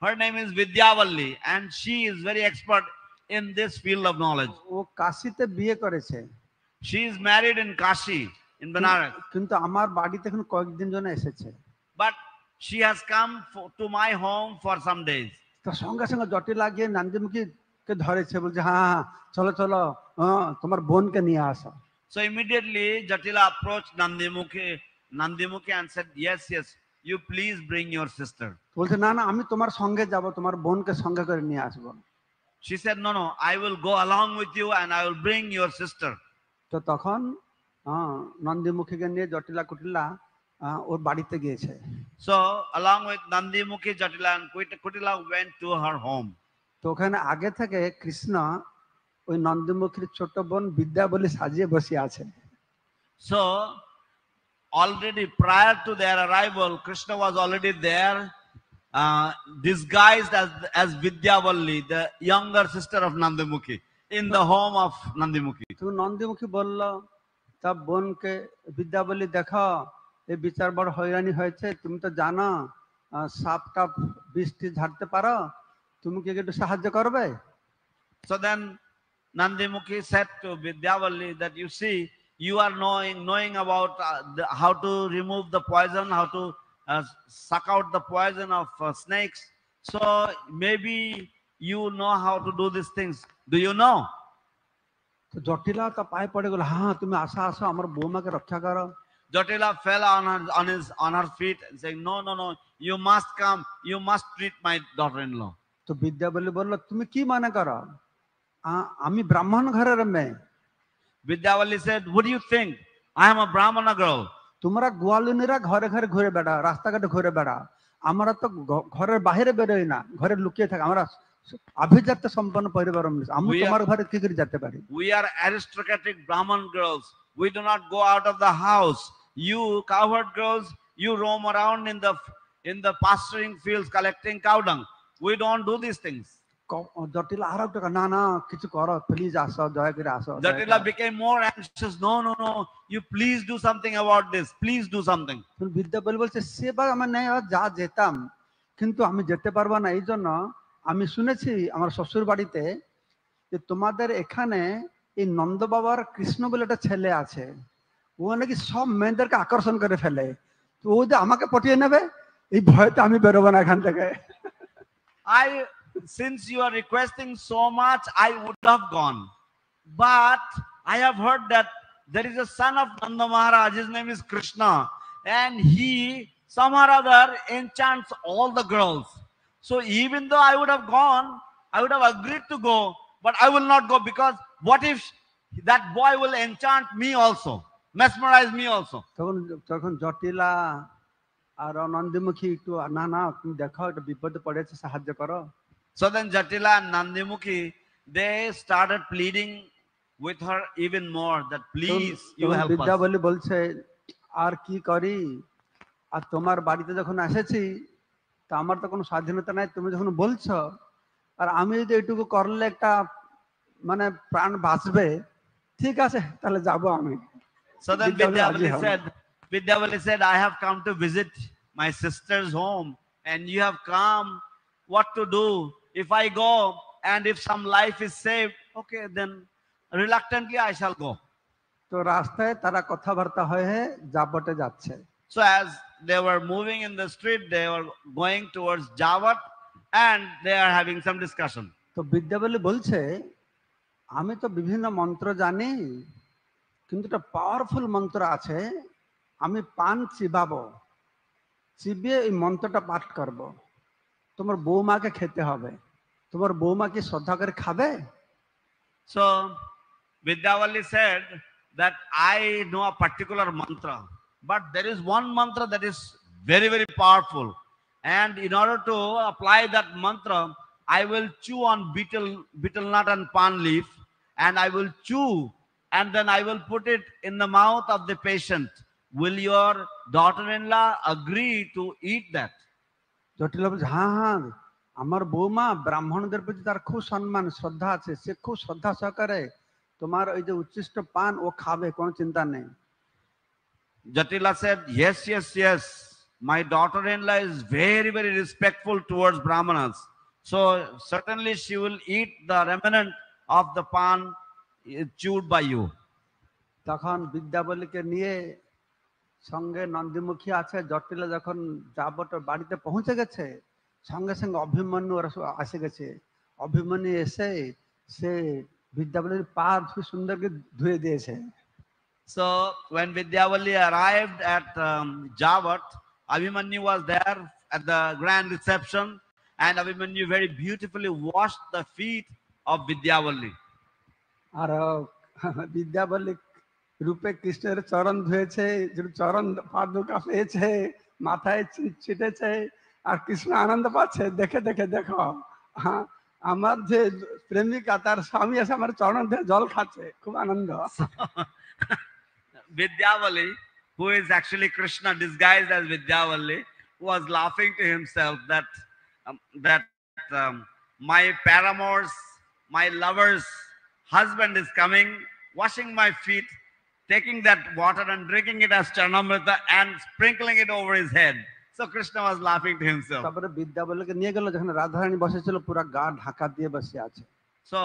Her name is Vidyavalli, and she is very expert in this field of knowledge. ও কাশীতে বিয়ে করেছে। She is married in Kashi, in Banaras. কিন্তু আমার বাড়িতে এখন কয়েকদিন জন্য এসেছে। But she has come to my home for some days. তো সঙ্গে সঙ্গে জটিলা গিয়ে নন্দীমুখীকে ধরেছে, বলছে হ্যাঁ হ্যাঁ চলো চলো, তোমার বোনকে নিয়ে আসো। So immediately Jatila approached Nandimukhi and said, yes, you please bring your sister. বলছে না না, আমি তোমার সঙ্গে যাব, তোমার বোনকে সঙ্গে করে নিয়ে আসবো। She said, no, I will go along with you and I will bring your sister. তো তখন নন্দীমুখীকে নিয়ে জটিলা কুটিলা ওর বাড়িতে গিয়েছে। So along with Nandimukhi, Jatila and Kutila went to her home. তো ওখানে আগে থেকে কৃষ্ণ ওই নন্দীমুখীর ছোট বোন বিদ্যাবলী সাজিয়ে বসে আছে। So already prior to their arrival, Krishna was already there, disguised as Vidyavalli, the younger sister of Nandimukhi, in the home of Nandimukhi. তো নন্দীমুখী বলল তা বোনকে, বিদ্যাবলী দেখো এই বিচার বড় হয়রানি হয়েছে, তুমি তো জানো সাপ টাপ বৃষ্টি ঝাড়তে পারো, তুমি কি একটু সাহায্য করবে? So then Nandimukhi said to Vidyavalli that, you see, you are knowing about how to remove the poison, how to suck out the poison of snakes. So maybe you know how to do these things. Do you know? তো জটিলা তা পায়ে পড়ে গেল, হ্যাঁ তুমি আসো আসো, আমার বৌমাকে রক্ষা করো। Jatila fell on her feet and saying, no, you must come, you must treat my daughter-in-law. তো বিদ্যাবলী বলল, তুমি কি মনে করো আমি ব্রাহ্মণ ঘরের মেয়ে? Vidyavalli said, what do you think? I am a Brahmana girl. তোমরা গোয়ালিনীরা ঘরে ঘরে ঘুরে বেড়াও, রাস্তাঘাটে ঘুরে বেড়াও, আমরা তো ঘরের বাইরে বেরোই না, ঘরে লুকিয়ে থাকি, আমরা আভিজাত্য সম্পন্ন পরিবার, আমি তোমার ঘরে কি করে যেতে পারি? We are aristocratic Brahman girls. We do not go out of the house. You cowherd girls, you roam around in the pasturing fields collecting cow dung. We don't do these things. জটিল আর একটা না না কিছু করো please আসো দয়া করে আসো Jatila became more anxious. No, no, no. You please do something about this. Please do something. বিদ্যা বলছে সেবার আমার নেই যা যেতাম কিন্তু আমি যেতে পারবো না এই জন্য আমি শুনেছি আমার শ্বশুর বাড়িতে যে তোমাদের এখানে এই নন্দ বাবার কৃষ্ণ বলে একটা ছেলে আছে ও নাকি সব মেয়েদেরকে আকর্ষণ করে ফেলে তো ও যে আমাকে পটিয়ে নেবে এই ভয়তে আমি বেরোবো না এখান থেকে Since you are requesting so much, I would have gone. But I have heard that there is a son of Nanda Maharaj. His name is Krishna. And he, somehow or other, enchants all the girls. So even though I would have gone, I would have agreed to go. But I will not go because what if that boy will enchant me also, mesmerize me also? তখন জটিলা আর নন্দীমুখী একটু না না তুমি দেখো একটা বিপদে পড়েছে সাহায্য করো So then Jatila and Nandimukhi, they started pleading with her even more that please you help বিদ্যা us. বলি বলছে আর কি করি আর তোমার বাড়িতে যখন এসেছি তা আমার তো কোনো স্বাধীনতা নাই তুমি যখন বলছো আর আমি যদি এটুকু করলে একটা মানে প্রাণ বাঁচবে ঠিক আছে তাহলে যাব আমি So then Vidyavali said, I have come to visit my sister's home and you have come. What to do? If I go and if some life is saved, okay, then reluctantly I shall go. তো রাস্তায় তারা কথাবার্তা হয়ে জাবটে যাচ্ছে So as they were moving in the street, they were going towards Javat and they are having some discussion. তো বিদ্যাবলী বলছে আমি তো বিভিন্ন মন্ত্র জানি কিন্তু একটা পাওয়ারফুল মন্ত্র আছে আমি পান চিবাবো চিবিয়ে এই মন্ত্রটা পাঠ করব তোমার বৌমাকে খেতে হবে তোমার বৌমা কি শ্রদ্ধা করে খাবে So Vidyavali said that I know a particular mantra, but there is one mantra that is very, very powerful. And in order to apply that mantra, I will chew on betel nut and pan leaf, and I will chew, and then I will put it in the mouth of the patient. Will your daughter-in-law agree to eat that? জটিলা বলছে হ্যাঁ হ্যাঁ আমার বৌমা ব্রাহ্মণদের প্রতি তার খুব সম্মান শ্রদ্ধা আছে সে খুব শ্রদ্ধা সহকারে তোমার ওই যে উচ্ছিষ্ট পান ও খাবে কোনো চিন্তা নেই Jatila said, yes, yes, yes. My daughter-in-law is very, very respectful towards Brahmanas. So certainly she will eat the remnant of the pan chewed by you. তখন বিদ্যাবলীকে নিয়ে সঙ্গে নন্দীমুখী আছে জটিলা যখন যাবটের বাড়িতে পৌঁছে গেছে সঙ্গে সঙ্গে অভিমন্যু ওরা এসে গেছে অভিমন্যু এসে সে বিদ্যাবলীর পা সুন্দর করে ধুয়ে দিয়েছে So when Vidyavali arrived at Javat, Abhimanyu was there at the grand reception, and Abhimanyu very beautifully washed the feet of Vidyavali. আর বিদ্যাবলী রূপে কৃষ্ণের চরণ ধুয়েছে চরণ পাদুকা পেয়েছে মাথায় ছিটেছে আর কৃষ্ণ আনন্দ পাচ্ছে দেখে দেখে দেখো আমার যে প্রেমিকা তার স্বামী আছে আমার চরণ ধুয়ে জল খাচ্ছে খুব আনন্দ Vidyavali, who is actually Krishna disguised as Vidyavali, was laughing to himself that my paramour's, my lover's husband is coming, washing my feet, taking that water and drinking it as Charnamrita and sprinkling it over his head. So Krishna was laughing to himself. তারপরে বিদ্যাবলীকে নিয়ে গেল যখন রাধারানী বসেছিল পুরো গা ঢাকা দিয়ে বসে আছে So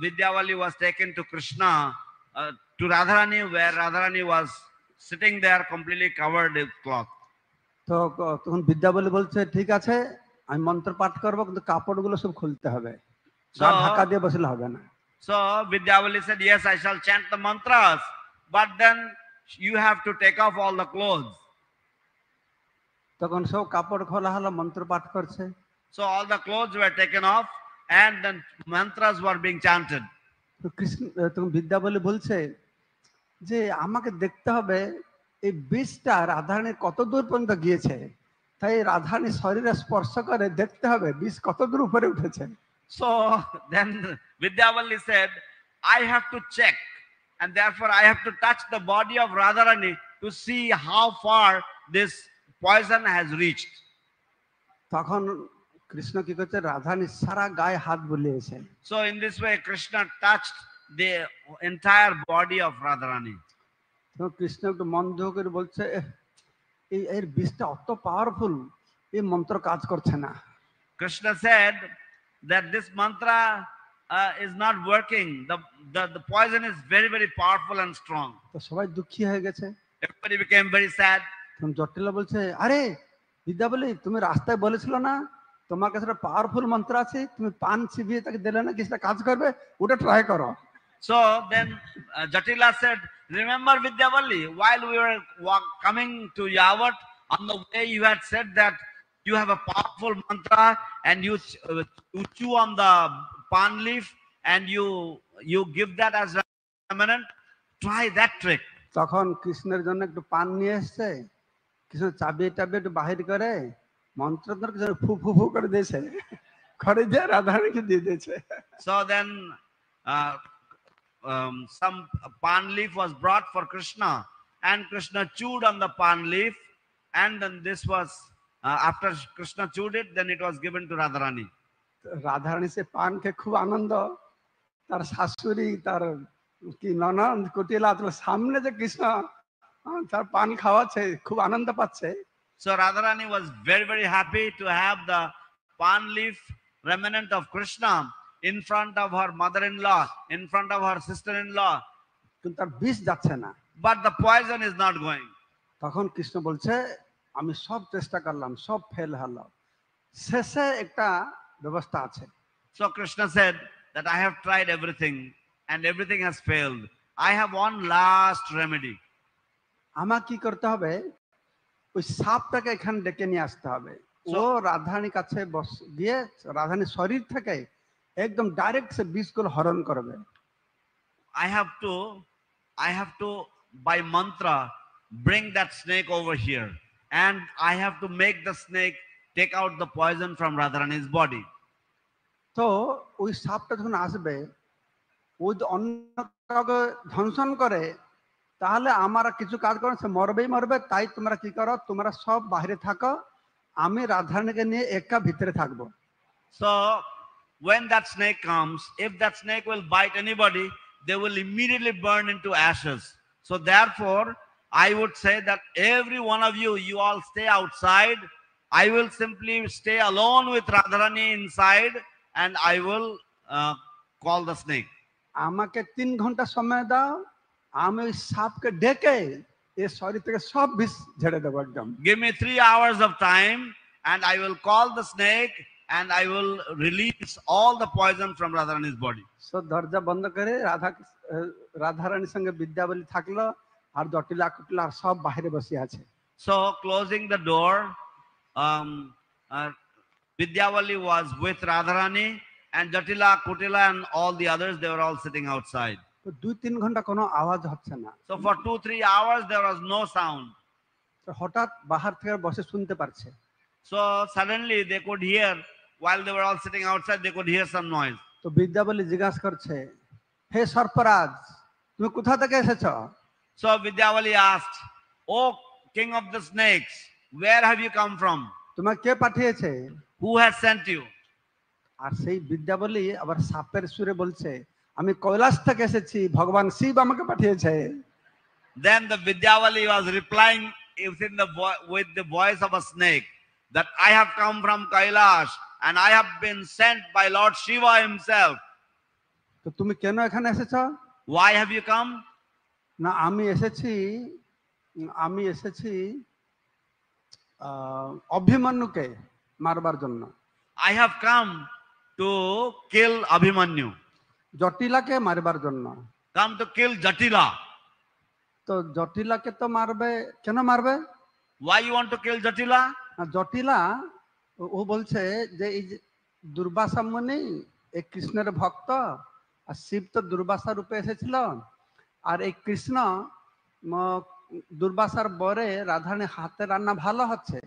Vidyavali was taken to Krishna, to Radharani, where Radharani was sitting there completely covered with cloth. তো তখন বিদ্যাবলী বলছে ঠিক আছে আমি মন্ত্র পাঠ করবো কিন্তু কাপড়গুলো সব খুলতে হবে গা ঢাকা দিয়ে বসলে হবে না So Vidyavali said, yes, I shall chant the mantras, but then you have to take off all the clothes. তখন সব কাপড় খোলা হলো মন্ত্র পাঠ করছে So all the clothes were taken off and then mantras were being chanted. তো কৃষ্ণ তখন বিদ্যাবলী বলছে যে আমাকে দেখতে হবে এই বিষটা রাধারানীর কত দূর পর্যন্ত গিয়েছে তাই রাধারানীর শরীরে স্পর্শ করে দেখতে হবে বিষ কত দূর উপরে উঠেছে So then Vidyavali said, I have to check and therefore I have to touch the body of Radharani to see how far this poison has reached. তখন কৃষ্ণ কি করছে, রাধারানীর সারা গায়ে হাত বুলিয়েছে। So in this way, Krishna touched the entire body of Radharani. তো কৃষ্ণ একটু মন দুঃখ করে বলছে, এর বিষটা অত পাওয়ারফুল, এই মন্ত্র কাজ করছে না। Krishna said that this mantra is not working. The poison is very, very powerful and strong. তো সবাই দুঃখী হয়ে গেছে। Everybody became very sad. তখন জটিলা বলছে, আরে বিদ্যাবলী, তুমি রাস্তায় বলেছিল না তোমার কাছে একটা পাওয়ারফুল মন্ত্র আছে, তুমি পান চিবিয়ে তাকে দিলে না, কিছুটা কাজ করবে, ওটা ট্রাই করো। So then Jatila said, remember Vidyavali, while we were coming to Yavat, on the way you had said that you have a powerful mantra and you chew on the pan leaf and you give that as remnant. Try that trick. তখন কৃষ্ণের জন্য একটু পান নিয়ে এসছে, কৃষ্ণ চাবিয়ে টাবিয়ে একটু বাহির করে মন্ত্র ফু ফু ফু করে দিয়েছে, করে দিয়ে রাধারানীকে দিয়ে দিয়েছে। So then some pan leaf was brought for Krishna, and Krishna chewed on the pan leaf, and then this was after Krishna chewed it, then it was given to Radharani. Radharani সে পান খেয়ে খুব আনন্দ, তার শাশুড়ি তার কি ননদ কুটিলা সামনে যে কৃষ্ণ তার পান খাওয়াচ্ছে, খুব আনন্দ পাচ্ছে। So Radharani was very, very happy to have the pan leaf remnant of Krishna in front of her mother-in-law, in front of her sister-in-law. কিন্তু তার বিষ যাচ্ছে না। But the poison is not going. তখন কৃষ্ণ বলছে, আমি সব চেষ্টা করলাম, সব ফেল হলো, শেষে একটা ব্যবস্থা আছে। So Krishna said that I have tried everything and everything has failed. I have one last remedy. আমাকে কি করতে হবে, ওই সাপটাকে এখানে ডেকে নিয়ে আসতে হবে। ও রাধারানীর কাছে গিয়ে রাধারানীর শরীর থেকে একদম ডাইরেক্ট সে বিষগুলো হরণ করবে। I have to by mantra bring that snake over here, and I have to make the snake take out the poison from Radharani's body. তো ওই সাপটা যখন আসবে, ওই অন্য কাউকে ধ্বংসন করে, তাহলে আমার কিছু কাজ করে, সে মরবেই মরবে। তাই তোমরা কি করো, তোমরা সব বাইরে থাকো, আমি রাধারানীকে নিয়ে একা ভিতরে থাকবো। So when that snake comes, if that snake will bite anybody, they will immediately burn into ashes. So therefore, I would say that every one of you all stay outside. I will simply stay alone with Radharani inside, and I will call the snake. আমাকে 3 ঘন্টা সময় দাও, আমি ওই সাপকে ডেকে এর শরীর থেকে সব বিষ ঝেড়ে দেবো একদম। Give me 3 hours of time, and I will call the snake, and I will release all the poison from Radharani's body. So দরজা বন্ধ করে রাধারানীর সঙ্গে বিদ্যাবলী থাকলো, আর জটিলা কুটিলা সব বাইরে বসে আছে। So closing the door, Vidyavali was with Radharani, and Jatila, Kutila, and all the others, they were all sitting outside. তো 2-3 ঘন্টা কোনো আওয়াজ হচ্ছে না। So for 2-3 hours there was no sound. তো হঠাৎ বাহার থেকে বসে শুনতে পারছে। So suddenly they could hear, while they were all sitting outside, they could hear some noise. তো বিদ্যাবলী জিজ্ঞাসা করছে, হে সর্পরাজ, তুমি কোথা থেকে এসেছো? So Vidyavali asked, "Oh king of the snakes, where have you come from? তোমাকে কে পাঠিয়েছে? Who has sent you?" আর সেই বিদ্যাবলী আবার সাপের সুরে বলছে, আমি কৈলাস থেকে এসেছি, ভগবান শিব আমাকে পাঠিয়েছে। Then the Vidyavali was replying with the voice of a snake, that I have come from Kailash and I have been sent by Lord Shiva himself. তো তুমি কেন এখানে এসেছো? Why have you come? না, আমি এসেছি অভিমন্যুকে মারবার জন্য। I have come to kill Abhimanyu. জটিলাকে মারবার জন্য। Come to kill Jatila. তো জটিলাকে তো মারবে, কেন মারবে? Why you want to kill Jatila? জটিলা ও বলছে যে এই দুর্বাসা মুনি এই কৃষ্ণের ভক্ত, আর শিব তো দুর্বাসা রূপে এসেছিল, আর এই কৃষ্ণ দুর্বাসার বরে রাধারানীর হাতে রান্না ভালো হচ্ছে,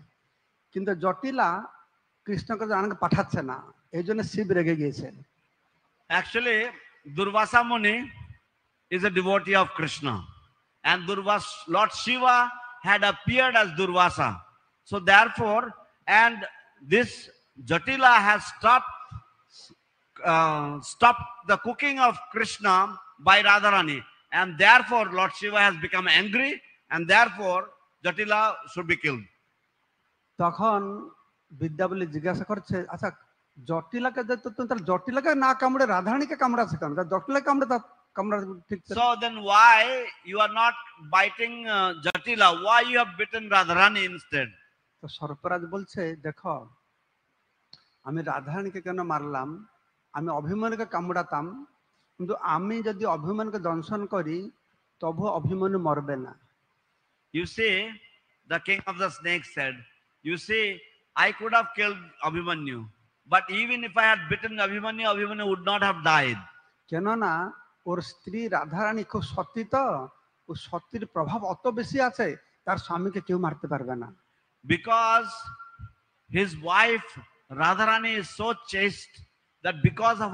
কিন্তু জটিলা কৃষ্ণকে জানাকে পাঠাচ্ছে না, এই জন্য শিব রেগে গিয়েছে। Actually, Durvasa Muni is a devotee of Krishna. And Lord Shiva had appeared as Durvasa. So therefore, and this Jatila has stopped the cooking of Krishna by Radharani. And therefore, Lord Shiva has become angry, and therefore, Jatila should be killed. তখন বিদ্যাবলী জিজ্ঞাসা করছে, আচ্ছা জটিলাকে জটিলাকে না কামড়ে রাধারানীকে কামড়াচ্ছে কেন? জটিলা কামড়ে তার কামড়া ঠিক। So then why you are not biting Jatila? Why you have bitten Radharani instead? তো সর্পরাজ বলছে, দেখো আমি রাধারানীকে কেন মারলাম, আমি অভিমন্যুকে কামড়াতাম, কিন্তু আমি যদি অভিমন্যুকে দংশন করি তবু অভিমন্যু মরবে না। You see, the king of the snakes said, you see, I could have killed Abhimanyu, but even if I had bitten Abhimanyu, Abhimanyu would not have died. কেননা ওর স্ত্রী রাধারানী খুব সতী, তো ও সতীর প্রভাব অত বেশি আছে, তার স্বামীকে কেউ মারতে পারবে না। Because his wife Radharani is so chaste that because of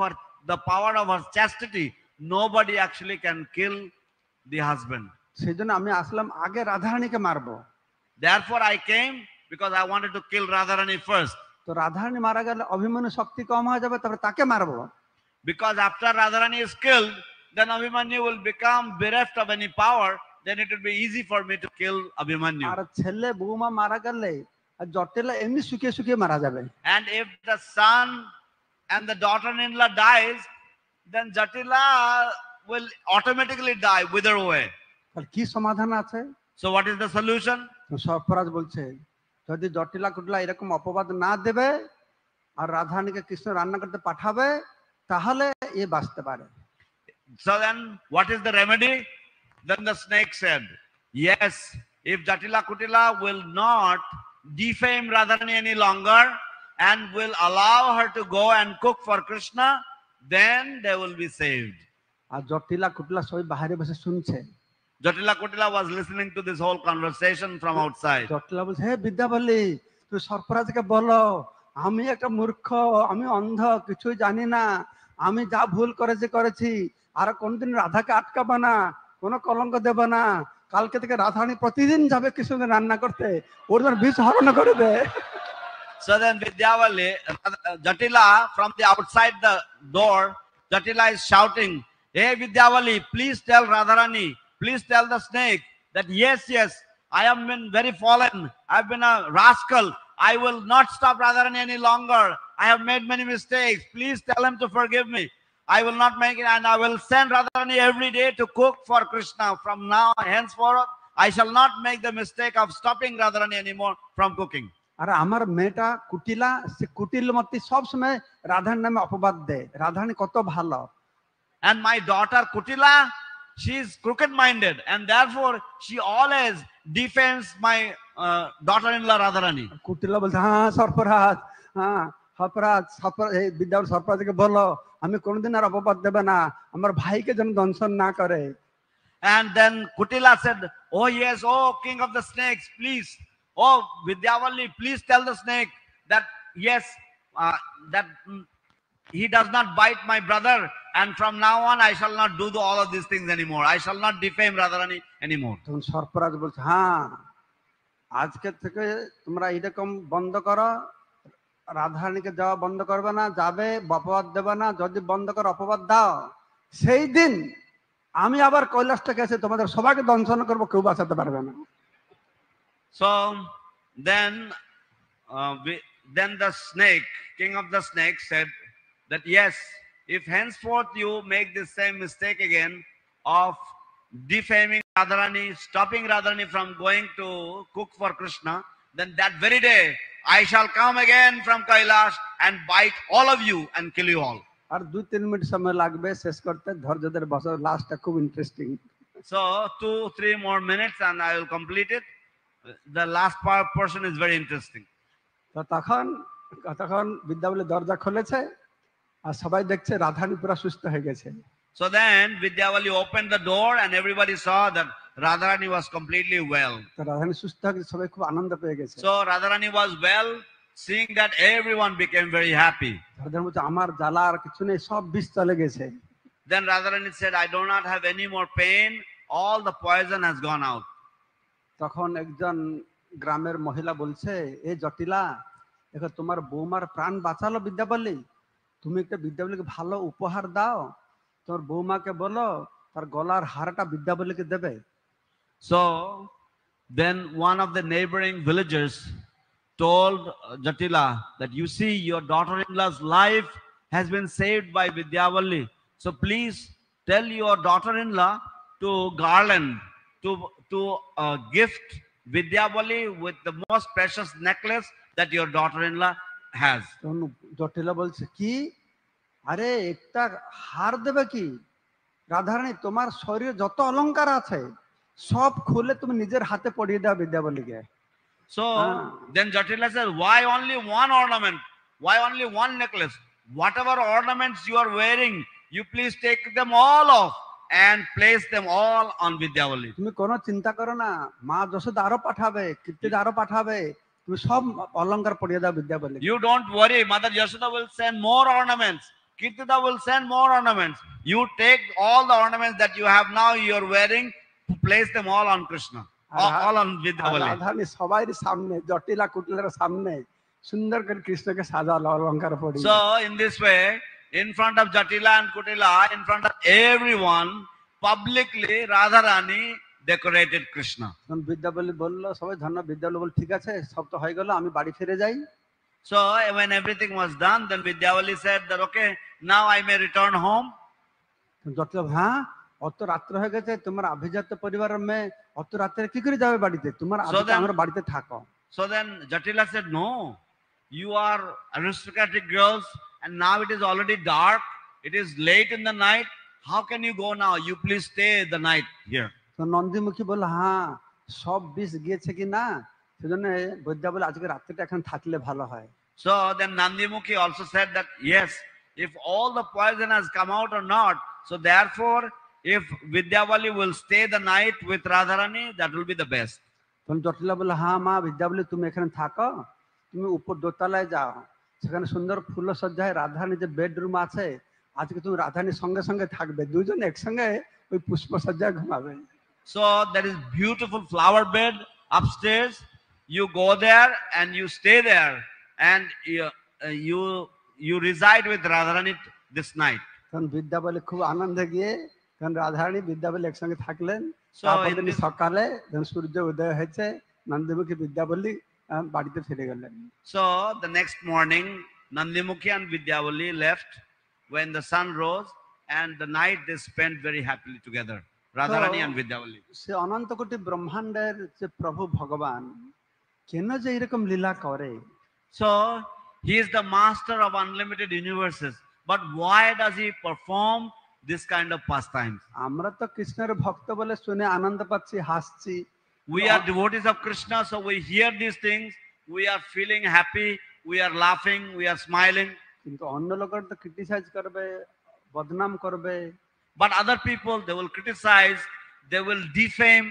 the power of her chastity, nobody actually can kill the husband. সেই জন্য আমি আসলাম আগে রাধারানীকে মারবো। Therefore I came because I wanted to kill Radharani first. তো রাধারানী মারা গেলে অভিমন্যু শক্তি কম হয়ে যাবে, তারপরে তাকে মারবো। Because after Radharani is killed, then Abhimanyu will become bereft of any power, then it will be easy for me to kill Abhimanyu. আর ছেলে বৌমা মারা গেলে জটিলা এমনি শুকিয়ে শুকিয়ে মারা যাবে। And if the son and the daughter-in-law dies, then Jatila will automatically die, wither away. তাহলে কি সমাধান আছে? So what is the solution? সর্পরাজ বলছে, যদি জটিলা কুটলা এরকম অপবাদ না দেবে আর রাধারানীকে কৃষ্ণ রান্না করতে পাঠাবে, তাহলে এ বাঁচতে পারে। So then what is the remedy? Then the snake said, yes, if Jatila Kutila will not defame Radharani any longer and will allow her to go and cook for Krishna, then they will be saved. আর জটিলা কুটলা সবাই বাইরে বসে শুনছে। Jatila Kutila was listening to this whole conversation from outside. জটিলা বলছে, হে বিদ্যাবলী, তুই সর্পরাজকে বলো আমি একটা মূর্খ, আমি অন্ধ, কিছুই জানি না, আমি যা ভুল করেছি, আর কোনদিন রাধাকে আটকাবে না, কোনো কলঙ্ক দেবে না, কালকে থেকে রাধারানী প্রতিদিন যাবে কৃষ্ণকে রান্না করতে, ওর জন্য বিষ হরণ করে দে। So then Vidyavali, Jatila, from the outside the door, Jatila is shouting, hey Vidyavali, please tell Radharani, please tell the snake that yes, I have been very fallen, I've been a rascal, I will not stop Radharani any longer, I have made many mistakes, please tell him to forgive me, I will not make it, and I will send Radharani every day to cook for Krishna. From now henceforth, I shall not make the mistake of stopping Radharani anymore from cooking. আর আমার মেয়েটা কুটিলা, সে কুটিলমতি সব সময় রাধার নামে অপবাদ দেয়, রাধারানী কত ভালো। And my daughter Kutila, she is crooked-minded, and therefore she always defames my daughter-in-law Radharani. কুটিলা বলছে, হ্যাঁ সর্পরাজ, হ্যাঁ বিদ্যাবলী সর্পরাজকে বলো আমি কোনদিন আর অপবাদ দেবে না, আমার ভাইকে যেন দংশন না করে। And then Kutila said, oh yes, oh king of the snakes, please, oh Vidyavali, please tell the snake that yes, that he does not bite my brother, and from now on I shall not do all of these things anymore, I shall not defame Radharani anymore. তখন সর্পরাজ বলছে, হ্যাঁ আজকে থেকে তোমরা এরকম বন্ধ করো, রাধারানীকে যাওয়া বন্ধ করবে না, যাবে অপবাদ দেবে না, যদি বন্ধ করে অপবাদ দাও সেই দিন আমি আবার কৈলাসটাকে এসে তোমাদের সবাইকে দংশন করবো, কেউ বাঁচাতে পারবে না। So then the snake, king of the snakes, said that yes, if henceforth you make the same mistake again of defaming Radharani, stopping Radharani from going to cook for Krishna, then that very day I shall come again from Kailash and bite all of you and kill you all. আর 2-3 minute সময় লাগবে শেষ করতে, ধৈর্য ধরে বসো, লাস্টটা খুব interesting. So 2-3 more minutes and I will complete it. The last portion is very interesting. তো তখন বিদ্যাবলী দরজা খুলেছে আর সবাই দেখছে রাধারানী পুরো সুস্থ হয়ে গেছে। So then Vidyavali opened the door and everybody saw that Radharani was completely well. তো রাধারানী সুস্থ হয়ে সবাই খুব আনন্দ পেয়ে গেছে। So Radharani was well, seeing that everyone became very happy. Radharani বলছে আমার জ্বালা আর কিছু নেই, সব বিষ চলে গেছে। Then Radharani said, I do not have any more pain. All the poison has gone out. তখন একজন গ্রামের মহিলা বলছে, এ জটিলা, দেখো তোমার বৌমার প্রাণ বাঁচালো বিদ্যাপল্লী, তুমি একটা বিদ্যাপল্লীকে ভালো উপহার দাও, তোমার বৌমাকে বলো তার গলার হারটা বিদ্যাপল্লীকে দেবে। So then one of the neighboring villagers told Jatila that, you see, your daughter-in-law's life has been saved by Vidyavalli. So please tell your daughter-in-law to garland, to gift Vidyavalli with the most precious necklace that your daughter-in-law has. তখন জটিলা বলছে, কি, আরে একটা হার দেবে কি? রাধারানী, তোমার শরীরে যত অলংকার আছে সব খুলে তুমি নিজের হাতে পরিয়ে দাও বিদ্যাপল্লীকে। So then Jatila says, why only one ornament? Why only one necklace? Whatever ornaments you are wearing, you please take them all off and place them all on Vidyavalli. তুমি কোনো চিন্তা করো না, মা যশোদা আরো পাঠাবে, কীর্তিদা আরো পাঠাবে, তুমি সব অলংকার পরিয়ে দাও বিদ্যাপল্লী। You don't worry, Mother Yashoda will send more ornaments. Kirtida will send more ornaments. You take all the ornaments that you have now, you are wearing, place them all on Krishna. All on Vidyavalli. Radharani সবাই সামনে, জটিলা কুটিলার সামনে সুন্দর করে কৃষ্ণকে সাজালো অলংকার পরিয়ে। So in this way, in front of Jatila and Kutila, in front of everyone, publicly Radharani decorated Krishna. বিদ্যাপল্লী বললো, সবাই ধন্য, বিদ্যাপল্লী বলল, ঠিক আছে, সব তো হয়ে গেল, আমি বাড়ি ফিরে যাই। So when everything was done, then Vidyavalli said that, okay, now I may return home. জটিলা, হ্যাঁ, অত রাত্র হয়ে গেছে, তোমার আভিজাত্য পরিবারের মেয়ে অত রাত্রে কি করে যাবে বাড়িতে, তোমার আমার বাড়িতে থাকো। So then Jatila said, no, you are aristocratic girls and now it is already dark, it is late in the night, how can you go now? You please stay the night here. তো নন্দীমুখী বলল, হ্যাঁ, সব বিষ গিয়েছে কি না, সেজন্য বিদ্যাপল্লী আজকে রাত্রিটা এখন থাকলে ভালো হয়। So then Nandimukhi also said that, yes, if all the poison has come out or not, so therefore if Vidyavalli will stay the night with Radharani, that will be the best. তখন জটিলা বলল, হ্যাঁ মা, বিদ্যাপল্লী তুমি এখানে থাকো, তুমি উপর দোতলায় যাও, সেখানে সুন্দর ফুলসজ্জায় রাধারানী যে বেডরুম আছে, আজকে তুমি রাধারানীর সঙ্গে সঙ্গে থাকবে, দুজন একসঙ্গে ওই পুষ্পসজ্জায় ঘুমাবে। So there is beautiful flower bed upstairs, you go there and you stay there and you reside with Radharani this night. তখন বিদ্যাপল্লী খুব আনন্দে গিয়ে, তখন রাধারানী বিদ্যাপল্লী একসঙ্গে থাকলেন। সকালে যখন সূর্য উদয় হয়েছে, নন্দীমুখী বিদ্যাপল্লী বাড়িতে ফিরে গেলেন। So the next morning Nandimukhi and Vidyavalli left when the sun rose, and the night they spent very happily together, Radharani and Vidyavalli. সে অনন্ত কোটি ব্রহ্মাণ্ডের যে প্রভু ভগবান কেন যে এরকম লীলা করে? So he is the master of unlimited universes, but why does he perform this kind of pastimes? আমরা তো কৃষ্ণের ভক্ত বলে শুনে আনন্দ পাচ্ছি, হাসছি। We are devotees of Krishna, so we hear these things, we are feeling happy, we are laughing, we are smiling. কিন্তু অন্য লোকের তো ক্রিটিসাইজ করবে, বদনাম করবে। But other people, they will criticize, they will defame.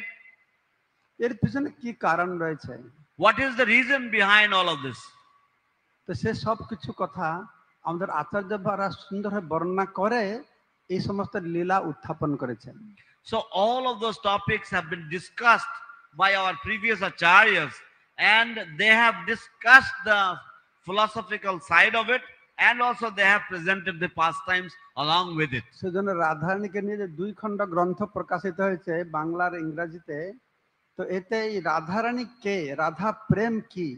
এর পিছনে কি কারণ রয়েছে? What is the reason behind all of this? তো সে সব কিছু কথা আমাদের আচার্যরা সুন্দরভাবে বর্ণনা করে এই সমস্ত লীলা উত্থাপন করেছেন। So all of those topics have been discussed by our previous acharyas, and they have discussed the philosophical side of it, and also they have presented the pastimes along with it. সেজন্য রাধারানীকে নিয়ে যে 2 খণ্ড গ্রন্থ প্রকাশিত হয়েছে বাংলার ইংরেজিতে, তো এতে এই রাধারানী কে, রাধা প্রেম কি,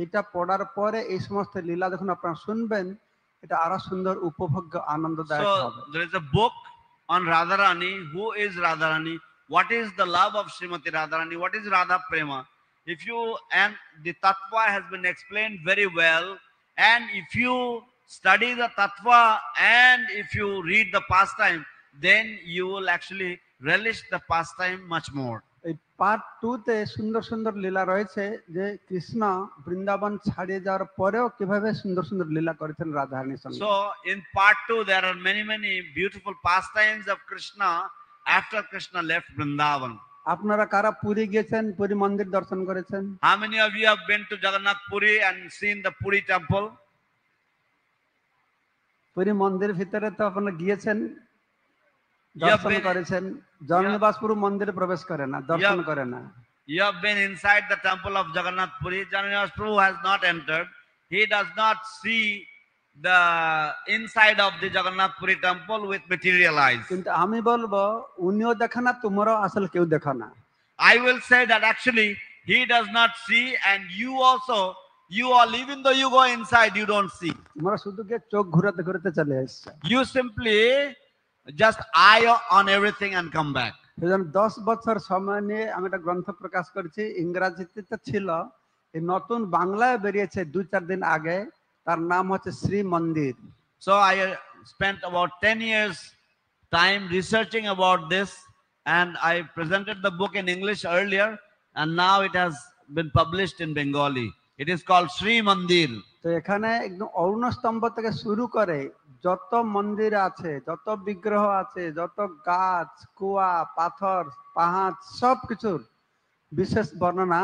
এটা পড়ার পরে এই সমস্ত লীলা যখন আপনারা শুনবেন, এটা আরো সুন্দর উপভোগ্য আনন্দদায়ক হবে। So there is a book on Radharani. Who is Radharani? What is the love of Srimati Radharani? What is Radha Prema? If you, and the Tattva has been explained very well, and if you study the Tattva and if you read the pastime, then you will actually relish the pastime much more. এই part 2 তে সুন্দর সুন্দর লীলা রয়েছে, যে কৃষ্ণ বৃন্দাবন ছাড়িয়ে যাওয়ার পরেও কিভাবে সুন্দর সুন্দর লীলা করেছেন রাধারানীর সঙ্গে। So in part 2 there are many beautiful pastimes of Krishna after Krishna left Vrindavan. আপনারা কারা পুরী গিয়েছেন, পুরী মন্দির দর্শন করেছেন? How many of you have been to Jagannath Puri and seen the Puri temple? Puri মন্দির ভিতরে তো আপনারা গিয়েছেন, দর্শন করেছেন, জননিবাসপুর মন্দিরে প্রবেশ করে না, দর্শন করে না। You have been inside the temple of Jagannath Puri. Jananivas Prabhu has not entered. He does not see the inside of the Jagannath Puri temple with material eyes. কিন্তু আমি বলবো উনিও দেখে না, তোমরাও আসলে কেউ দেখো না। I will say that actually he does not see, and you also, you all, even though you go inside, you don't see. তোমরা শুধু গিয়ে চোখ ঘুরাতে ঘুরাতে চলে এসছো। You simply just eye on everything and come back. সেজন্য 10 বছর সময় নিয়ে আমি একটা গ্রন্থ প্রকাশ করেছি, ইংরেজিতে তো ছিল, এই নতুন বাংলায় বেরিয়েছে 2-4 দিন আগে, তার নাম হচ্ছে শ্রী মন্দির। So I spent about 10 years time researching about this, and I presented the book in English earlier, and now it has been published in Bengali. It is called Sri Mandir. তো এখানে একদম অরুণ স্তম্ভ থেকে শুরু করে যত মন্দির আছে, যত বিগ্রহ আছে, যত গাছ, কুয়া, পাথর, পাহাড়, সবকিছুর বিশেষ বর্ণনা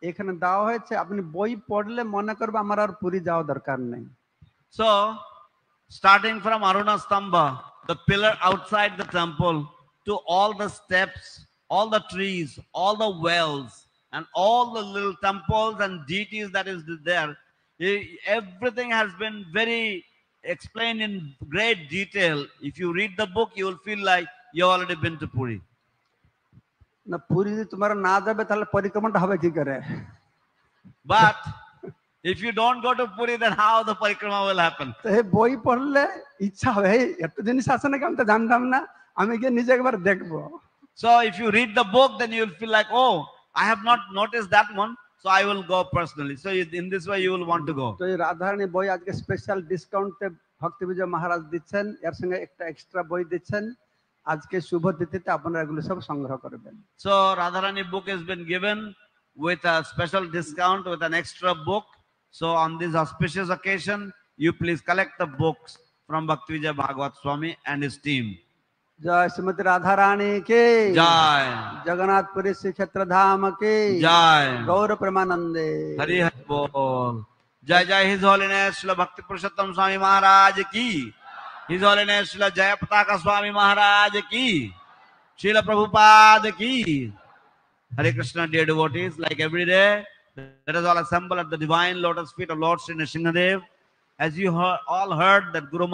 এখানে দেওয়া হয়েছে। আপনি বই পড়লে মনে করবে আমার আর পুরী যাওয়া দরকার নেই। So starting from Aruna Stambha, the pillar outside the temple, to all the steps, all the trees, all the wells, and all the little temples and deities that is there, everything has been very explained in great detail. If you read the book, you will feel like you've already been to Puri. না, পুরী যদি তোমার না যাবে তাহলে পরিক্রমাটা হবে কি করে? But if you don't go to Puri, then how the parikrama will happen? তো এই বই পড়লে ইচ্ছা হবে, এত জিনিস আছে নাকি আমি তো জানতাম না, আমি গিয়ে নিজে একবার দেখবো। So if you read the book, then you will feel like, oh, I have not noticed that one, so I will go personally. So in this way you will want to go. তো এই রাধারানী বই আজকে special ডিসকাউন্টে ভক্তি বিজয় মহারাজ দিচ্ছেন, এর সঙ্গে একটা এক্সট্রা বই দিচ্ছেন। আজকে শুভ তিথিতে আপনারা এগুলো সব সংগ্রহ করবেন। So Radharani book has been given with a special discount with an extra book. So on this auspicious occasion, you please collect the books from Bhakti Vijay Bhagwat Swami and his team. জয় শ্রীমতী রাধারানী কি জয়, জগন্নাথপুরী শ্রীক্ষেত্র ধাম কি জয়, গৌর প্রেমানন্দে হরি হরি বল। জয় জয় His Holiness Srila Bhakti Purushottam Swami Maharaj ki, His Holiness Srila Jayapataka Swami Maharaj ki, Srila Prabhupada ki. Hare Krishna, dear devotees, like every day, let us all assemble at the divine lotus feet of Lord Sri Nrsimhadev. As you all heard that Guru